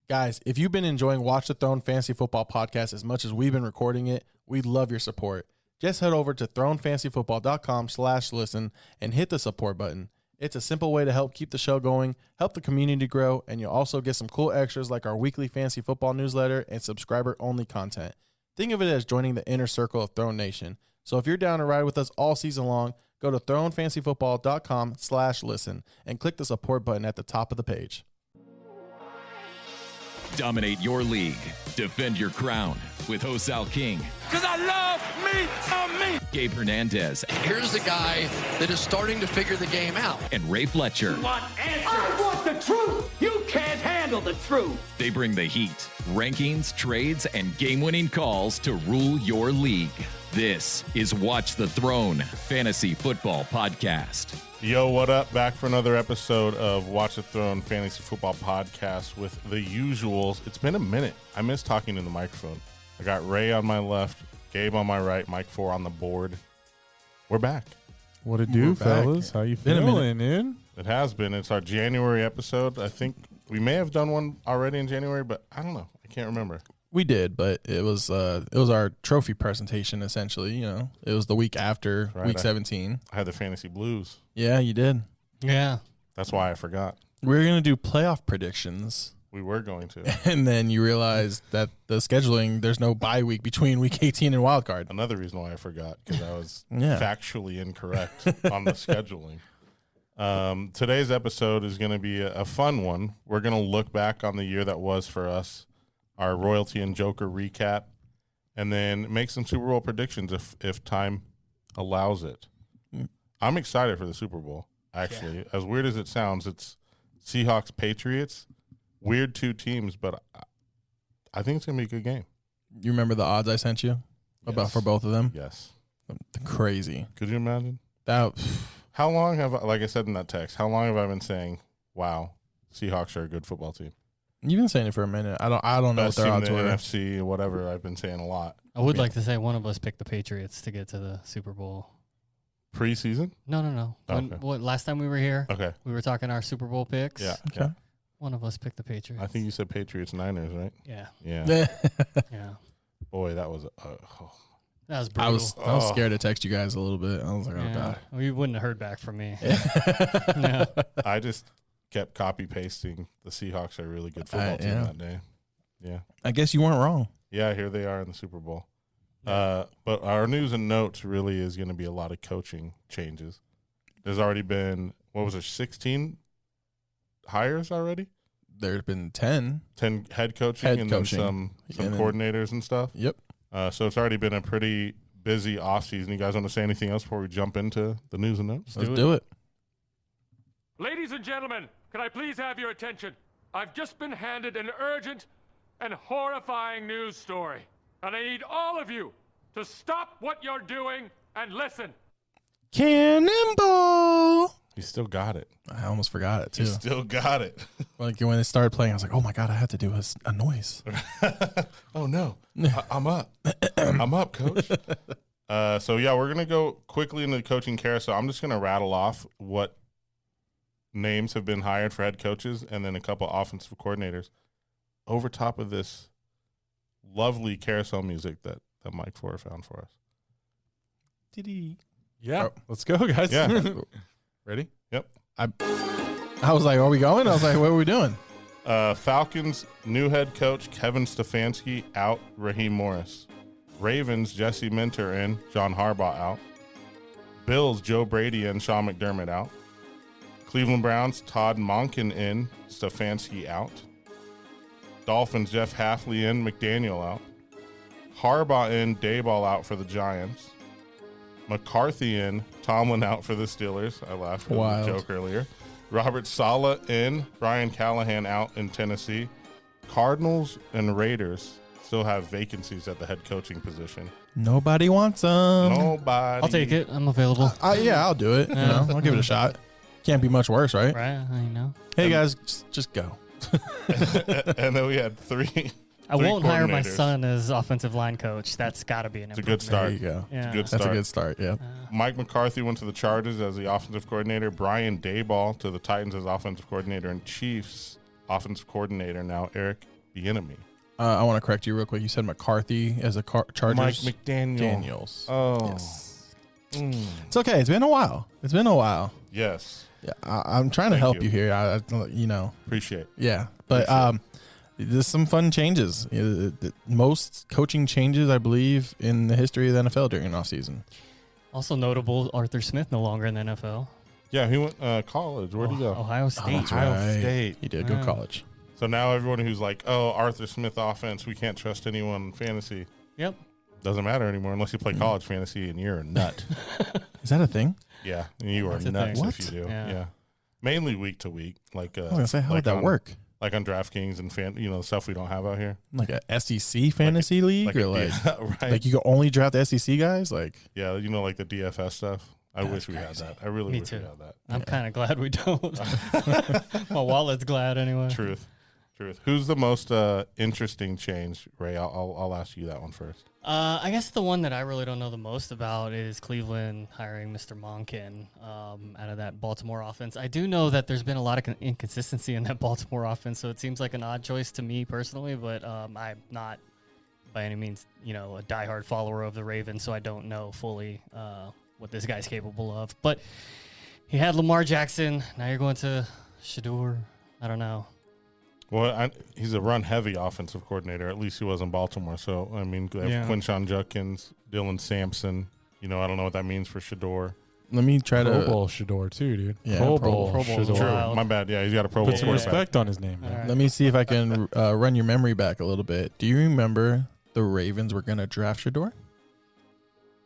Guys, if you've been enjoying Watch the Throne Fantasy Football Podcast as much as we've been recording it, we'd love your support. Just head over to thronefantasyfootball.com/listen and hit the support button. It's a simple way to help keep the show going, help the community grow, and you'll also get some cool extras like our weekly fantasy football newsletter and subscriber-only content. Think of it as joining the inner circle of Throne Nation. So if you're down to ride with us all season long, go to thronefantasyfootball.com/listen and click the support button at the top of the page. Dominate your league. Defend your crown with Hosal King. Because I love me some me. Gabe Hernandez. Here's the guy that is starting to figure the game out. And Ray Fletcher. I want the truth. You can't handle the truth. They bring the heat, rankings, trades, and game-winning calls to rule your league. This is Watch the Throne Fantasy Football Podcast. Yo, what up? Back for another episode of Watch the Throne Fantasy Football Podcast with the usuals. It's been a minute. I miss talking in the microphone. I got Ray on my left, Gabe on my right, Mike 4 on the board. We're back. What it do, fellas? How you feeling, dude? It has been. It's our January episode. I think we may have done one already in January, but I don't know. I can't remember. We did, but it was our trophy presentation essentially. You know, it was the week after week 17. I had the fantasy blues. Yeah, you did. Yeah, that's why I forgot. We were gonna do playoff predictions. We were going to, and then you realized that the scheduling, there's no bye week between week 18 and wild card. Another reason why I forgot, because I was factually incorrect on the scheduling. Today's episode is going to be a fun one. We're going to look back on the year that was for us, our Royalty and Joker recap, and then make some Super Bowl predictions if time allows it. I'm excited for the Super Bowl, actually. Yeah. As weird as it sounds, it's Seahawks-Patriots. Weird two teams, but I think it's going to be a good game. You remember the odds I sent you about for both of them? Yes. Crazy. Could you imagine? How long have I, like I said in that text, how long have I been saying, wow, Seahawks are a good football team? You've been saying it for a minute. I don't know what their odds were. NFC, whatever. I've been saying a lot. I would like to say one of us picked the Patriots to get to the Super Bowl. Preseason? No. Okay. Last time we were here, we were talking our Super Bowl picks. Yeah. Okay. One of us picked the Patriots. I think you said Patriots-Niners, right? Yeah. Yeah. Boy, that was that was brutal. I was scared to text you guys a little bit. I was like, oh, God. Well, you wouldn't have heard back from me. No. I just kept copy-pasting the Seahawks are a really good football team that day. Yeah. I guess you weren't wrong. Yeah, here they are in the Super Bowl. But our news and notes really is going to be a lot of coaching changes. There's already been, 16 hires already? There's been 10 head coaching then some coordinators and stuff. Yep. So it's already been a pretty busy offseason. You guys want to say anything else before we jump into the news and notes? Let's do it. Ladies and gentlemen, can I please have your attention? I've just been handed an urgent and horrifying news story, and I need all of you to stop what you're doing and listen. Cannonball! You still got it. I almost forgot it, too. You still got it. Like, when it started playing, I was like, oh, my God, I have to do a noise. Oh, no. I'm up. I'm up, coach. We're going to go quickly into the coaching carousel. I'm just going to rattle off what names have been hired for head coaches and then a couple offensive coordinators over top of this lovely carousel music that Mike 4 found for us. Yeah. Let's go, guys. Yeah. Ready? Yep. I was like, are we going? I was like, what are we doing? Falcons new head coach Kevin Stefanski out, Raheem Morris. Ravens Jesse Minter in, John Harbaugh out. Bills Joe Brady and Sean McDermott out. Cleveland Browns Todd Monken in, Stefanski out. Dolphins Jeff Hafley in, McDaniel out. Harbaugh in, Dayball out for the Giants. McCarthy in, Tomlin out for the Steelers. I laughed at the joke earlier. Robert Saleh in, Brian Callahan out in Tennessee. Cardinals and Raiders still have vacancies at the head coaching position. Nobody wants them. Nobody. I'll take it. I'm available. I'll do it. I'll give it a shot. Can't be much worse, right? Right, I know. Hey, guys, just go. And then we had three I won't hire my son as offensive line coach. That's got to be an improvement. It's a good start. There you go. Yeah. Good start. That's a good start, yeah. Mike McCarthy went to the Chargers as the offensive coordinator. Brian Dayball to the Titans as offensive coordinator. And Chiefs offensive coordinator now, Eric Bieniemy. I want to correct you real quick. You said McCarthy as a Chargers. Mike McDaniel. Daniels. Oh. Yes. It's okay. It's been a while. Yes. Yeah, I'm trying to help you here. Appreciate it. Yeah, but there's some fun changes. Most coaching changes, I believe, in the history of the NFL during an offseason. Also notable, Arthur Smith no longer in the NFL. Yeah, he went college. Where'd he go? Ohio State. Ohio State. He did go college. So now everyone who's like, oh, Arthur Smith offense, we can't trust anyone in fantasy. Yep. Doesn't matter anymore unless you play college fantasy and you're a nut. Is that a thing? Yeah, you are That's a nuts thing. if you do. Yeah. Yeah. Mainly week to week. Like, I was going to say, how would that on, work? Like on DraftKings and stuff we don't have out here. Like a SEC fantasy league? Right. Like you can only draft the SEC guys? Like, yeah, like the DFS stuff. I wish we had that. I really Me wish too. we had that. I'm kind of glad we don't. My wallet's glad anyway. Truth. Who's the most interesting change, Ray? I'll ask you that one first. I guess the one that I really don't know the most about is Cleveland hiring Mr. Monken out of that Baltimore offense. I do know that there's been a lot of inconsistency in that Baltimore offense, so it seems like an odd choice to me personally, but I'm not by any means, a diehard follower of the Ravens, so I don't know fully what this guy's capable of. But he had Lamar Jackson. Now you're going to Shador. I don't know. Well, he's a run-heavy offensive coordinator. At least he was in Baltimore. So, I mean, they have Quinshon Judkins, Dylan Sampson. I don't know what that means for Shador. Let me try Pro Bowl Shador, too, dude. Yeah, Pro Bowl Shador. True. Wild. My bad. Yeah, he's got a Pro Bowl. Put some respect on his name, man. Right. Let me see if I can run your memory back a little bit. Do you remember the Ravens were going to draft Shador?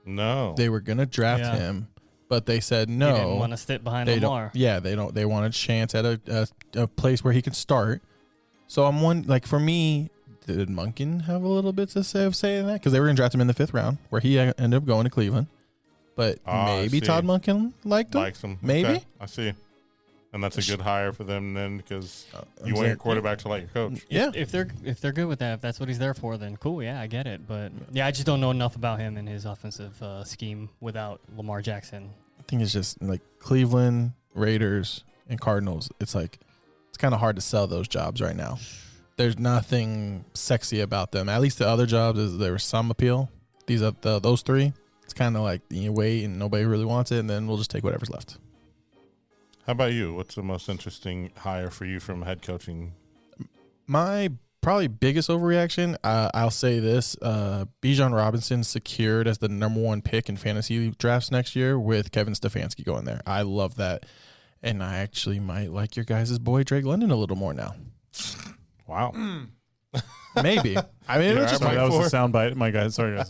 No. They were going to draft him, but they said no. He didn't want to sit behind They Lamar. don't. Yeah, they don't. They wanted a chance at a place where he could start. So I'm for me, did Monken have a little bit to say in that? Because they were going to draft him in the 5th round, where he ended up going to Cleveland. But maybe Todd Monken liked him. Maybe. Okay, I see. And that's a good hire for them then, because you want your quarterback to like your coach. Yeah. If they're good with that, if that's what he's there for, then cool. Yeah, I get it. But I just don't know enough about him and his offensive scheme without Lamar Jackson. I think it's just like Cleveland, Raiders, and Cardinals. It's kind of hard to sell those jobs right now. There's nothing sexy about them. At least the other jobs, there was some appeal. Those three, it's kind of like you wait and nobody really wants it, and then we'll just take whatever's left. How about you? What's the most interesting hire for you from head coaching? My probably biggest overreaction, I'll say this, Bijan Robinson secured as the number 1 pick in fantasy drafts next year with Kevin Stefanski going there. I love that. And I actually might like your guys' boy Drake London a little more now. Wow. Maybe. I mean, it's just That was a soundbite. My guy, sorry.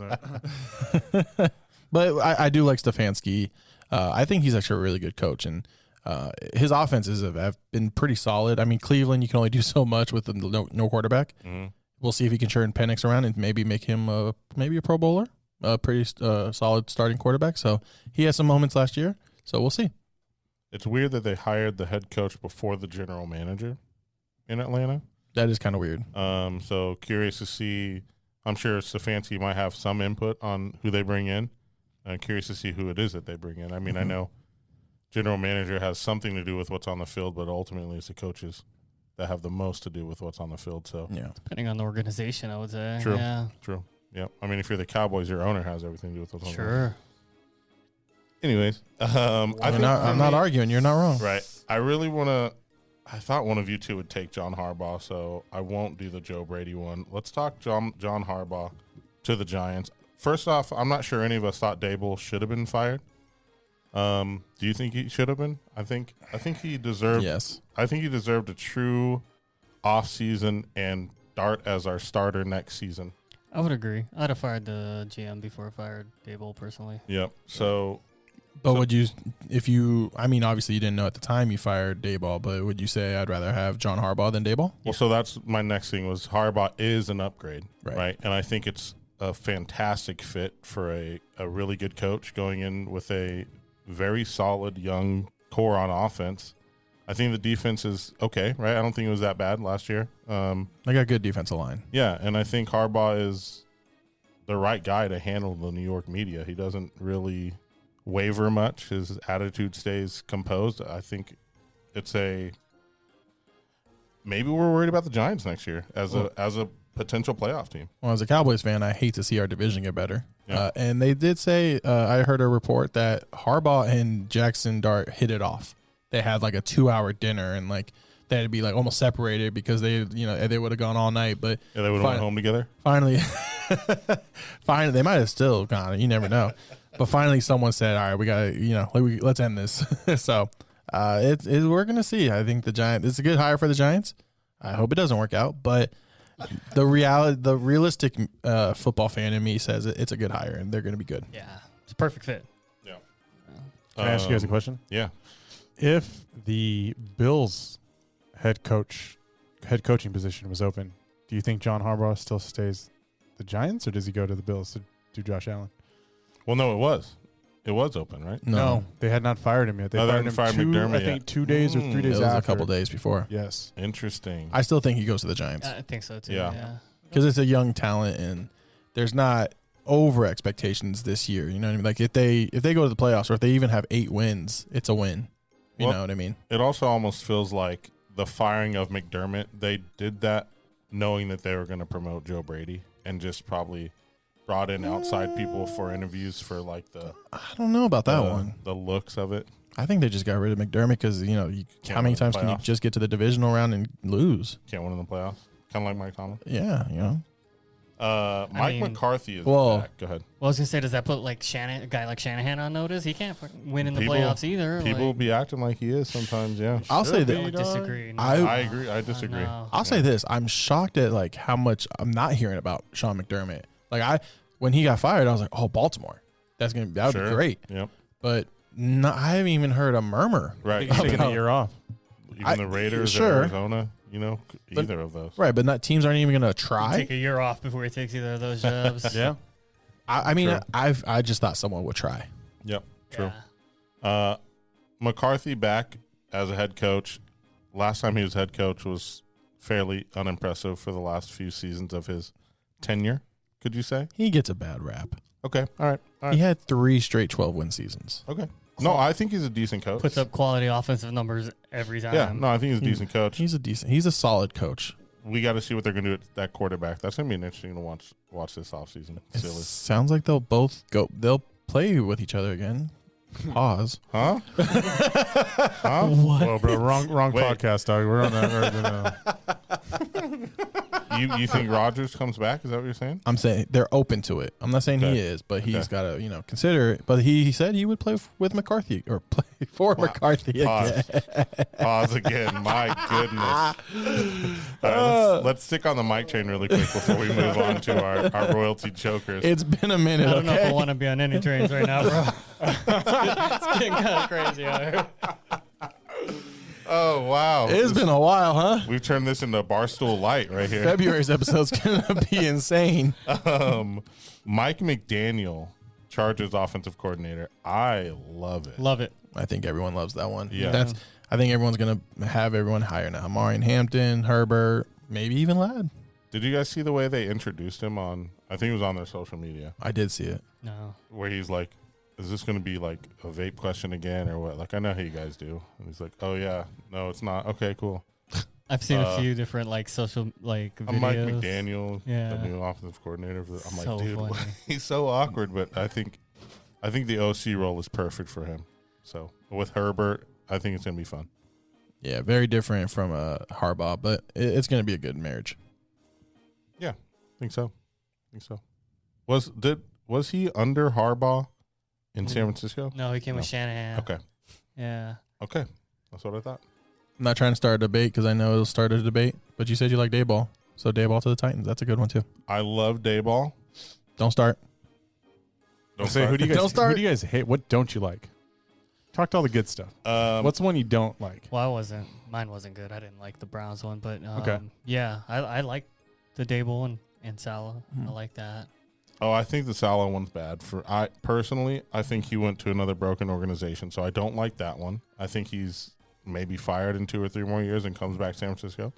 But I do like Stefanski. I think he's actually a really good coach, and his offenses have been pretty solid. I mean, Cleveland, you can only do so much with no quarterback. Mm-hmm. We'll see if he can turn Penix around and maybe make him maybe a Pro Bowler, a pretty solid starting quarterback. So he had some moments last year, so we'll see. It's weird that they hired the head coach before the general manager in Atlanta. That is kind of weird. So curious to see. I'm sure Stefanski might have some input on who they bring in. Curious to see who it is that they bring in. I mean, I know general manager has something to do with what's on the field, but ultimately it's the coaches that have the most to do with what's on the field. So yeah, depending on the organization, I would say. True. Yeah. True. Yeah. I mean, if you're the Cowboys, your owner has everything to do with what's on the field. Sure. Anyways, I'm not arguing. You're not wrong. Right. I really want to. I thought one of you two would take John Harbaugh, so I won't do the Joe Brady one. Let's talk John Harbaugh to the Giants. First off, I'm not sure any of us thought Dable should have been fired. Do you think he should have been? I think he deserved. Yes. I think he deserved a true off-season and start as our starter next season. I would agree. I'd have fired the GM before I fired Dable personally. Yep. So. But would you, I mean, obviously you didn't know at the time you fired Daboll, but would you say I'd rather have John Harbaugh than Daboll? Well, so that's my next thing was Harbaugh is an upgrade, right? And I think it's a fantastic fit for a really good coach going in with a very solid young core on offense. I think the defense is okay, right? I don't think it was that bad last year. They got good defensive line. Yeah, and I think Harbaugh is the right guy to handle the New York media. He doesn't really waver much. His attitude stays composed. I think it's maybe we're worried about the Giants next year as a potential playoff team. Well, as a Cowboys fan, I hate to see our division get better. Yeah. And they did say, I heard a report that Harbaugh and Jackson Dart hit it off. They had like a 2-hour dinner, and like they had to be like almost separated because they would have gone all night. But Yeah, they would have went home together. Finally, they might have still gone. You never know. But finally, someone said, "All right, we got to, let's end this." So we're gonna see. I think the Giants. It's a good hire for the Giants. I hope it doesn't work out, but the realistic football fan in me says it's a good hire and they're gonna be good. Yeah, it's a perfect fit. Yeah. Can I ask you guys a question? Yeah. If the Bills head coaching position was open, do you think John Harbaugh still stays the Giants, or does he go to the Bills to do Josh Allen? Well, no, it was. It was open, right? No, they had not fired him yet. They fired him McDermott I think 2 days or 3 days It was after. a couple days before. Yes. Interesting. I still think he goes to the Giants I think so too. Yeah. Yeah. because it's a young talent and there's not over expectations this year. You know what I mean? Like if they go to the playoffs or if they even have 8 wins, it's a win. You know what I mean? It also almost feels like the firing of McDermott, they did that knowing that they were going to promote Joe Brady and just probably brought in outside people for interviews for like I don't know about that one. The looks of it. I think they just got rid of McDermott because how many times can you just get to the divisional round and lose? Can't win in the playoffs. Kind of like Mike Tomlin. Yeah, Mike McCarthy is Well, back. Go ahead. Well, I was gonna say, does that put like a guy like Shanahan on notice? He can't fucking win in the playoffs either. People will be acting like he is sometimes. Yeah, I'll say I that. would disagree. No. I agree. I disagree. No. I'll say this: I'm shocked at like how much I'm not hearing about Sean McDermott. Like when he got fired, I was like, "Oh, Baltimore, that would be great." Yep. But I haven't even heard a murmur. Right. He's taking a year off. Even the Raiders or Arizona, either of those. Right, but teams aren't even going to try. Take a year off before he takes either of those jobs. Yeah. I mean, True. I just thought someone would try. Yep. True. Yeah. McCarthy back as a head coach. Last time he was head coach was fairly unimpressive for the last few seasons of his tenure. Could you say? He gets a bad rap. Okay. All right. He had 3 straight 12-win seasons. Okay. No, I think he's a decent coach. Puts up quality offensive numbers every time. Yeah. No, I think he's a decent coach. He's a solid coach. We got to see what they're going to do at that quarterback. That's going to be interesting to watch this offseason. It Silly. sounds like they'll both go. They'll play with each other again. Pause. Huh? Huh? Well, bro, wrong Wait. podcast, dog. We're on that. You think Rodgers comes back? Is that what you're saying? I'm saying they're open to it. I'm not saying Okay. he is, but he's Okay. got to consider it. But he said he would play with McCarthy or play for McCarthy again. Pause again. My goodness. All right, let's stick on the mic chain really quick before we move on to our royalty chokers. It's been a minute. I don't know if okay? I want to be on any trains right now, bro. It's getting kind of crazy out here. Oh, wow. It's been a while, huh? We've turned this into Barstool Light right here. February's episode's gonna be insane. Mike McDaniel, Chargers offensive coordinator. I love it. Love it. I think everyone loves that one. Yeah. I think everyone's gonna have everyone higher now. Marion Hampton, Herbert, maybe even Ladd. Did you guys see the way they introduced him on, I think it was on their social media, I did see it. No. where he's like, is this going to be like a vape question again or what? Like, I know how you guys do. And he's like, oh, yeah. No, it's not. Okay, cool. I've seen a few different social videos. I'm Mike McDaniel, Yeah. the new offensive coordinator. I'm So like, dude, funny. he's so awkward, but I think the OC role is perfect for him. So with Herbert, I think it's going to be fun. Yeah, very different from Harbaugh, but it's going to be a good marriage. Yeah, I think so. Was he under Harbaugh in San Francisco? No, he came No. with Shanahan. Okay. Yeah. Okay. That's what I thought. I'm not trying to start a debate because I know it'll start a debate, but you said you like Dayball. So Dayball to the Titans. That's a good one, too. I love Dayball. Don't start. Don't Say, start. who do Don't start. Who do you guys hate? What don't you like? Talk to all the good stuff. What's the one you don't like? Well, mine wasn't good. I didn't like the Browns one, but Okay. yeah, I like the Dable and Salah. I like that. Oh, I think the Salah one's bad. I think he went to another broken organization, so I don't like that one. I think he's maybe fired in 2 or 3 more years and comes back to San Francisco.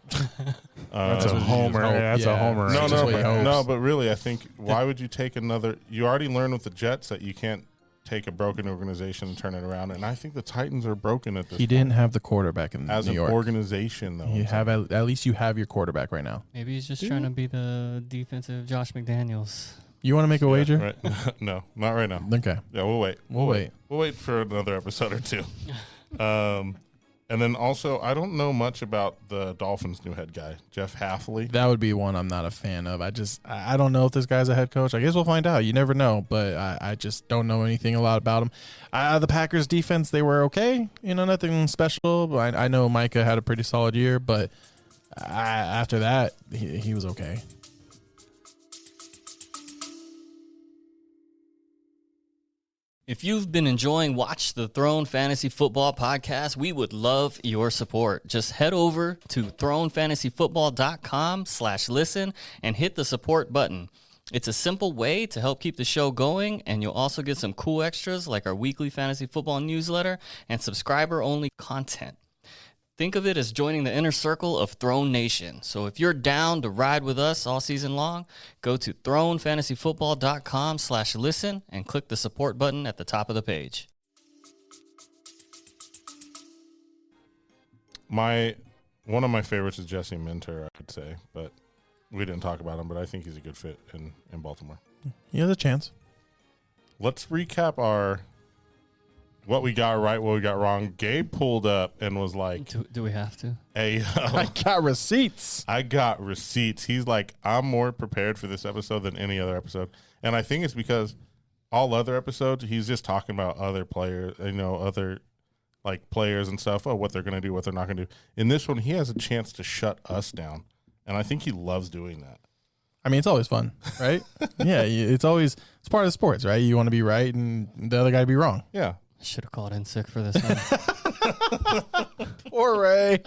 That's a what homer. you just That's hope. a homer. No, No, That's just what he hopes. but really, I think why would you take another? You already learned with the Jets that you can't take a broken organization and turn it around. And I think the Titans are broken at this He point. didn't have the quarterback in As New an York. organization, though. You have at least you have your quarterback right now. Maybe he's just trying to be the defensive Josh McDaniels. You want to make a wager? Right. No, not right now. Okay. Yeah, we'll wait. We'll wait. We'll wait for another episode or two. And then also, I don't know much about the Dolphins' new head guy, Jeff Hafley. That would be one I'm not a fan of. I don't know if this guy's a head coach. I guess we'll find out. You never know, but I just don't know anything a lot about him. The Packers' defense, they were okay. Nothing special. But I know Micah had a pretty solid year, but after that, he was okay. If you've been enjoying Watch the Throne Fantasy Football Podcast, we would love your support. Just head over to thronefantasyfootball.com/listen and hit the support button. It's a simple way to help keep the show going, and you'll also get some cool extras like our weekly fantasy football newsletter and subscriber-only content. Think of it as joining the inner circle of Throne Nation. So if you're down to ride with us all season long, go to thronefantasyfootball.com/listen and click the support button at the top of the page. One of my favorites is Jesse Minter, I'd say, but we didn't talk about him, but I think he's a good fit in Baltimore. He has a chance. Let's recap what we got right, what we got wrong. Gabe pulled up and was like, Do we have to? I got receipts. I got receipts. He's like, I'm more prepared for this episode than any other episode. And I think it's because all other episodes, he's just talking about other players, other like players and stuff, what they're going to do, what they're not going to do. In this one, he has a chance to shut us down. And I think he loves doing that. I mean, it's always fun, right? Yeah, it's part of sports, right? You want to be right and the other guy to be wrong. Yeah. I should have called in sick for this one. Poor Ray.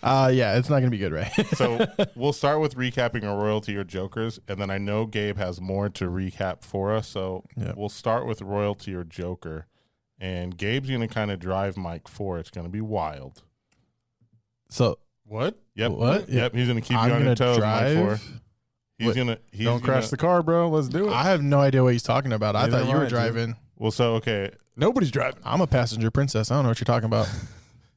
Yeah, it's not going to be good, Ray. So we'll start with recapping our royalty or jokers, and then I know Gabe has more to recap for us. So We'll start with royalty or joker, and Gabe's going to kind of drive Mike for it. It's going to be wild. So what? Yep. What? Yep. He's going to keep I'm you on your toes, drive. Mike. He's going to. Don't crash the car, bro. Let's do it. I have no idea what he's talking about. I Neither thought you am were I, driving. Well, so okay. Nobody's driving. I'm a passenger princess. I don't know what you're talking about.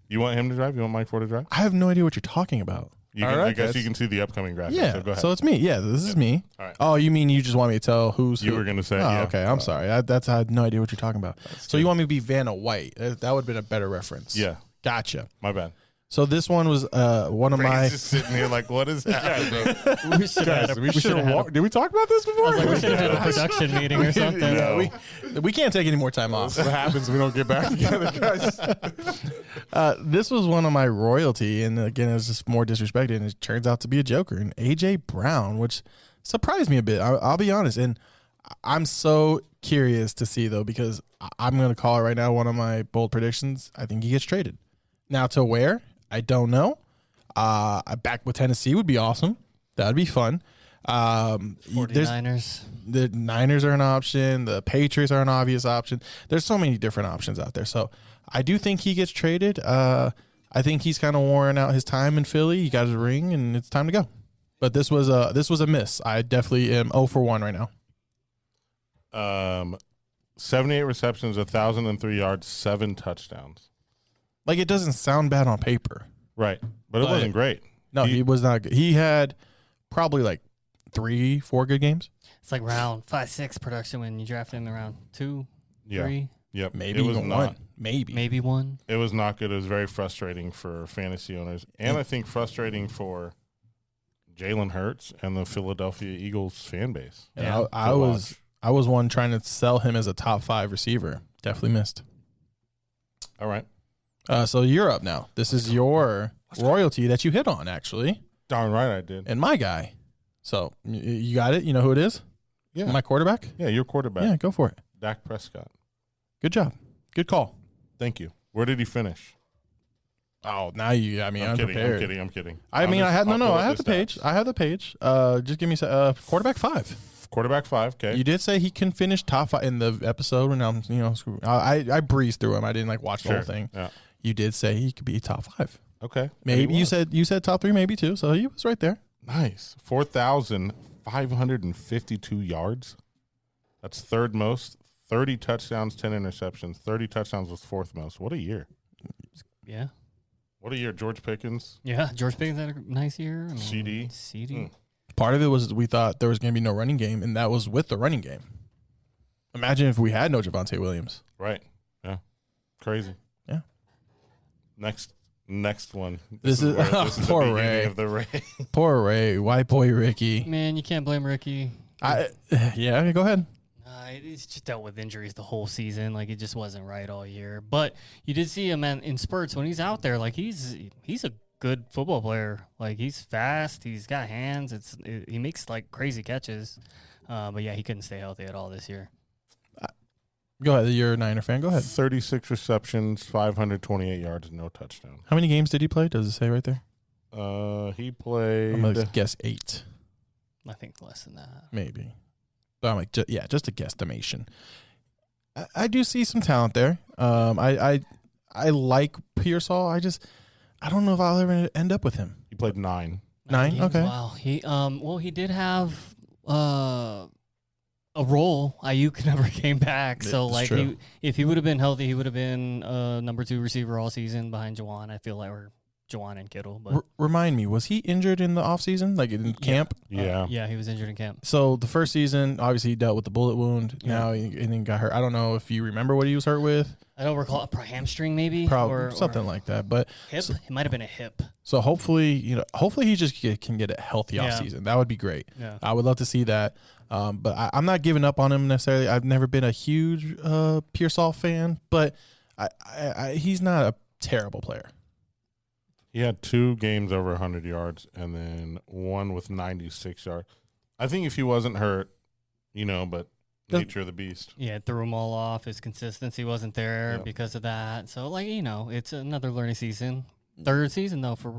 You want him to drive? You want Mike Ford to drive? I have no idea what you're talking about. I guess you can see the upcoming graphic. Yeah, So go ahead. so it's me. Yeah, this is me. All right. Oh, you mean you just want me to tell who's You who? were going to say, Oh, yeah. okay. I'm sorry. I had no idea what you're talking about. So you want me to be Vanna White? That would have been a better reference. Yeah. Gotcha. My bad. So this one was one of my. He's just sitting here like, what is happening? We should have had a, We should have walked. Did we talk about this before? we should have had a production meeting or something. Yeah, we can't take any more time off. What happens when we don't get back together, guys? This was one of my royalty, and again, it was just more disrespected, and it turns out to be a joker. And AJ Brown, which surprised me a bit. I'll be honest, and I'm so curious to see though, because I'm going to call it right now. One of my bold predictions. I think he gets traded. Now to where? I don't know. Back with Tennessee would be awesome. That would be fun. 49ers. The Niners are an option. The Patriots are an obvious option. There's so many different options out there. So I do think he gets traded. I think he's kind of worn out his time in Philly. He got his ring, and it's time to go. But this was a miss. I definitely am 0 for 1 right now. 78 receptions, 1,003 yards, 7 touchdowns. Like, it doesn't sound bad on paper. Right. But it wasn't great. No, he was not good. He had probably like 3-4 good games. It's like round 5-6 production when you draft him in round 2, 3. Yep. Maybe it was even not. one. Maybe 1. It was not good. It was very frustrating for fantasy owners. And I think frustrating for Jalen Hurts and the Philadelphia Eagles fan base. And Yeah. I was one trying to sell him as a top 5 receiver. Definitely missed. All right. So you're up now. This is your royalty that you hit on, actually, Darn right I did. and my guy. So you got it. You know who it is? Yeah. My quarterback. Yeah, your quarterback. Yeah, go for it. Dak Prescott. Good job. Good call. Thank you. Where did he finish? Oh, now you got me I'm unprepared. kidding. I mean, I have the page. I have the page. Just give me quarterback 5. Quarterback 5. Okay. You did say he can finish top 5 in the episode, and I breezed through him. I didn't watch the whole thing. Yeah. You did say he could be top 5. Okay. Maybe you said top 3, maybe 2. So he was right there. Nice. 4,552 yards. That's third most. 30 touchdowns, 10 interceptions. 30 touchdowns was fourth most. What a year. Yeah. What a year. George Pickens. Yeah, George Pickens had a nice year. CD. Part of it was we thought there was going to be no running game, and that was with the running game. Imagine if we had no Javonte Williams. Right. Yeah. Crazy. Yeah. Next one. This is poor the Ray. of the Ray. Poor Ray. White boy Ricky. Man, you can't blame Ricky. Yeah, go ahead. He's just dealt with injuries the whole season. Like, it just wasn't right all year. But you did see him in spurts when he's out there. Like, he's a good football player. Like, he's fast. He's got hands. He makes, like, crazy catches. But, yeah, he couldn't stay healthy at all this year. Go ahead. You're a Niner fan. Go ahead. 36 receptions, 528 yards, no touchdown. How many games did he play? Does it say right there? He played. I'm going to guess 8. I think less than that. Maybe. But I'm like, just a guesstimation. I do see some talent there. I like Pearsall. I don't know if I'll ever end up with him. He played 9. 9? Okay. Wow. He did have a role. Ayuk never came back. So, It's like, true. if he would have been healthy, he would have been number 2 receiver all season behind Juwan. I feel like we're Juwan and Kittle. But Remind me, was he injured in the offseason, like in camp? Yeah. yeah, he was injured in camp. So the first season, obviously, he dealt with the bullet wound. Yeah. Now and then got hurt. I don't know if you remember what he was hurt with. I don't recall a hamstring maybe, Probably something like that. But hip. It might have been a hip. so hopefully he just can get a healthy Yeah. offseason. That would be great. Yeah. I would love to see that. But I'm not giving up on him necessarily. I've never been a huge Pearsall fan, but he's not a terrible player. He had 2 games over 100 yards and then 1 with 96 yards. I think if he wasn't hurt, but nature of the beast. Yeah, it threw him all off. His consistency wasn't there Yeah. because of that. So, like, it's another learning season. Third season, though, for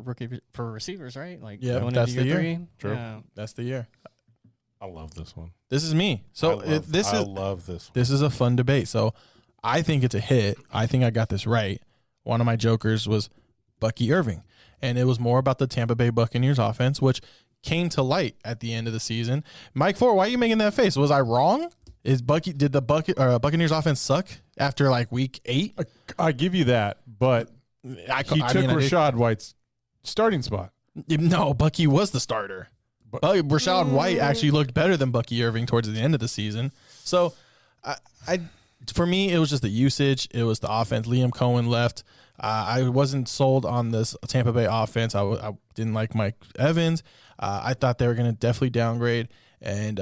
receivers, right? Like, Yeah, going that's into the year year. 3. True. Yeah. That's the year. I love this one. This is me. So I love this one. This is a fun debate. So I think it's a hit. I think I got this right. One of my jokers was Bucky Irving, and it was more about the Tampa Bay Buccaneers offense, which came to light at the end of the season. Mike Ford, why are you making that face? Was I wrong? Did the Buccaneers offense suck after like week 8? I give you that, but he took Rashad White's starting spot. No, Bucky was the starter. Rashad White actually looked better than Bucky Irving towards the end of the season. So, for me, it was just the usage. It was the offense. Liam Cohen left. I wasn't sold on this Tampa Bay offense. I didn't like Mike Evans. I thought they were going to definitely downgrade. And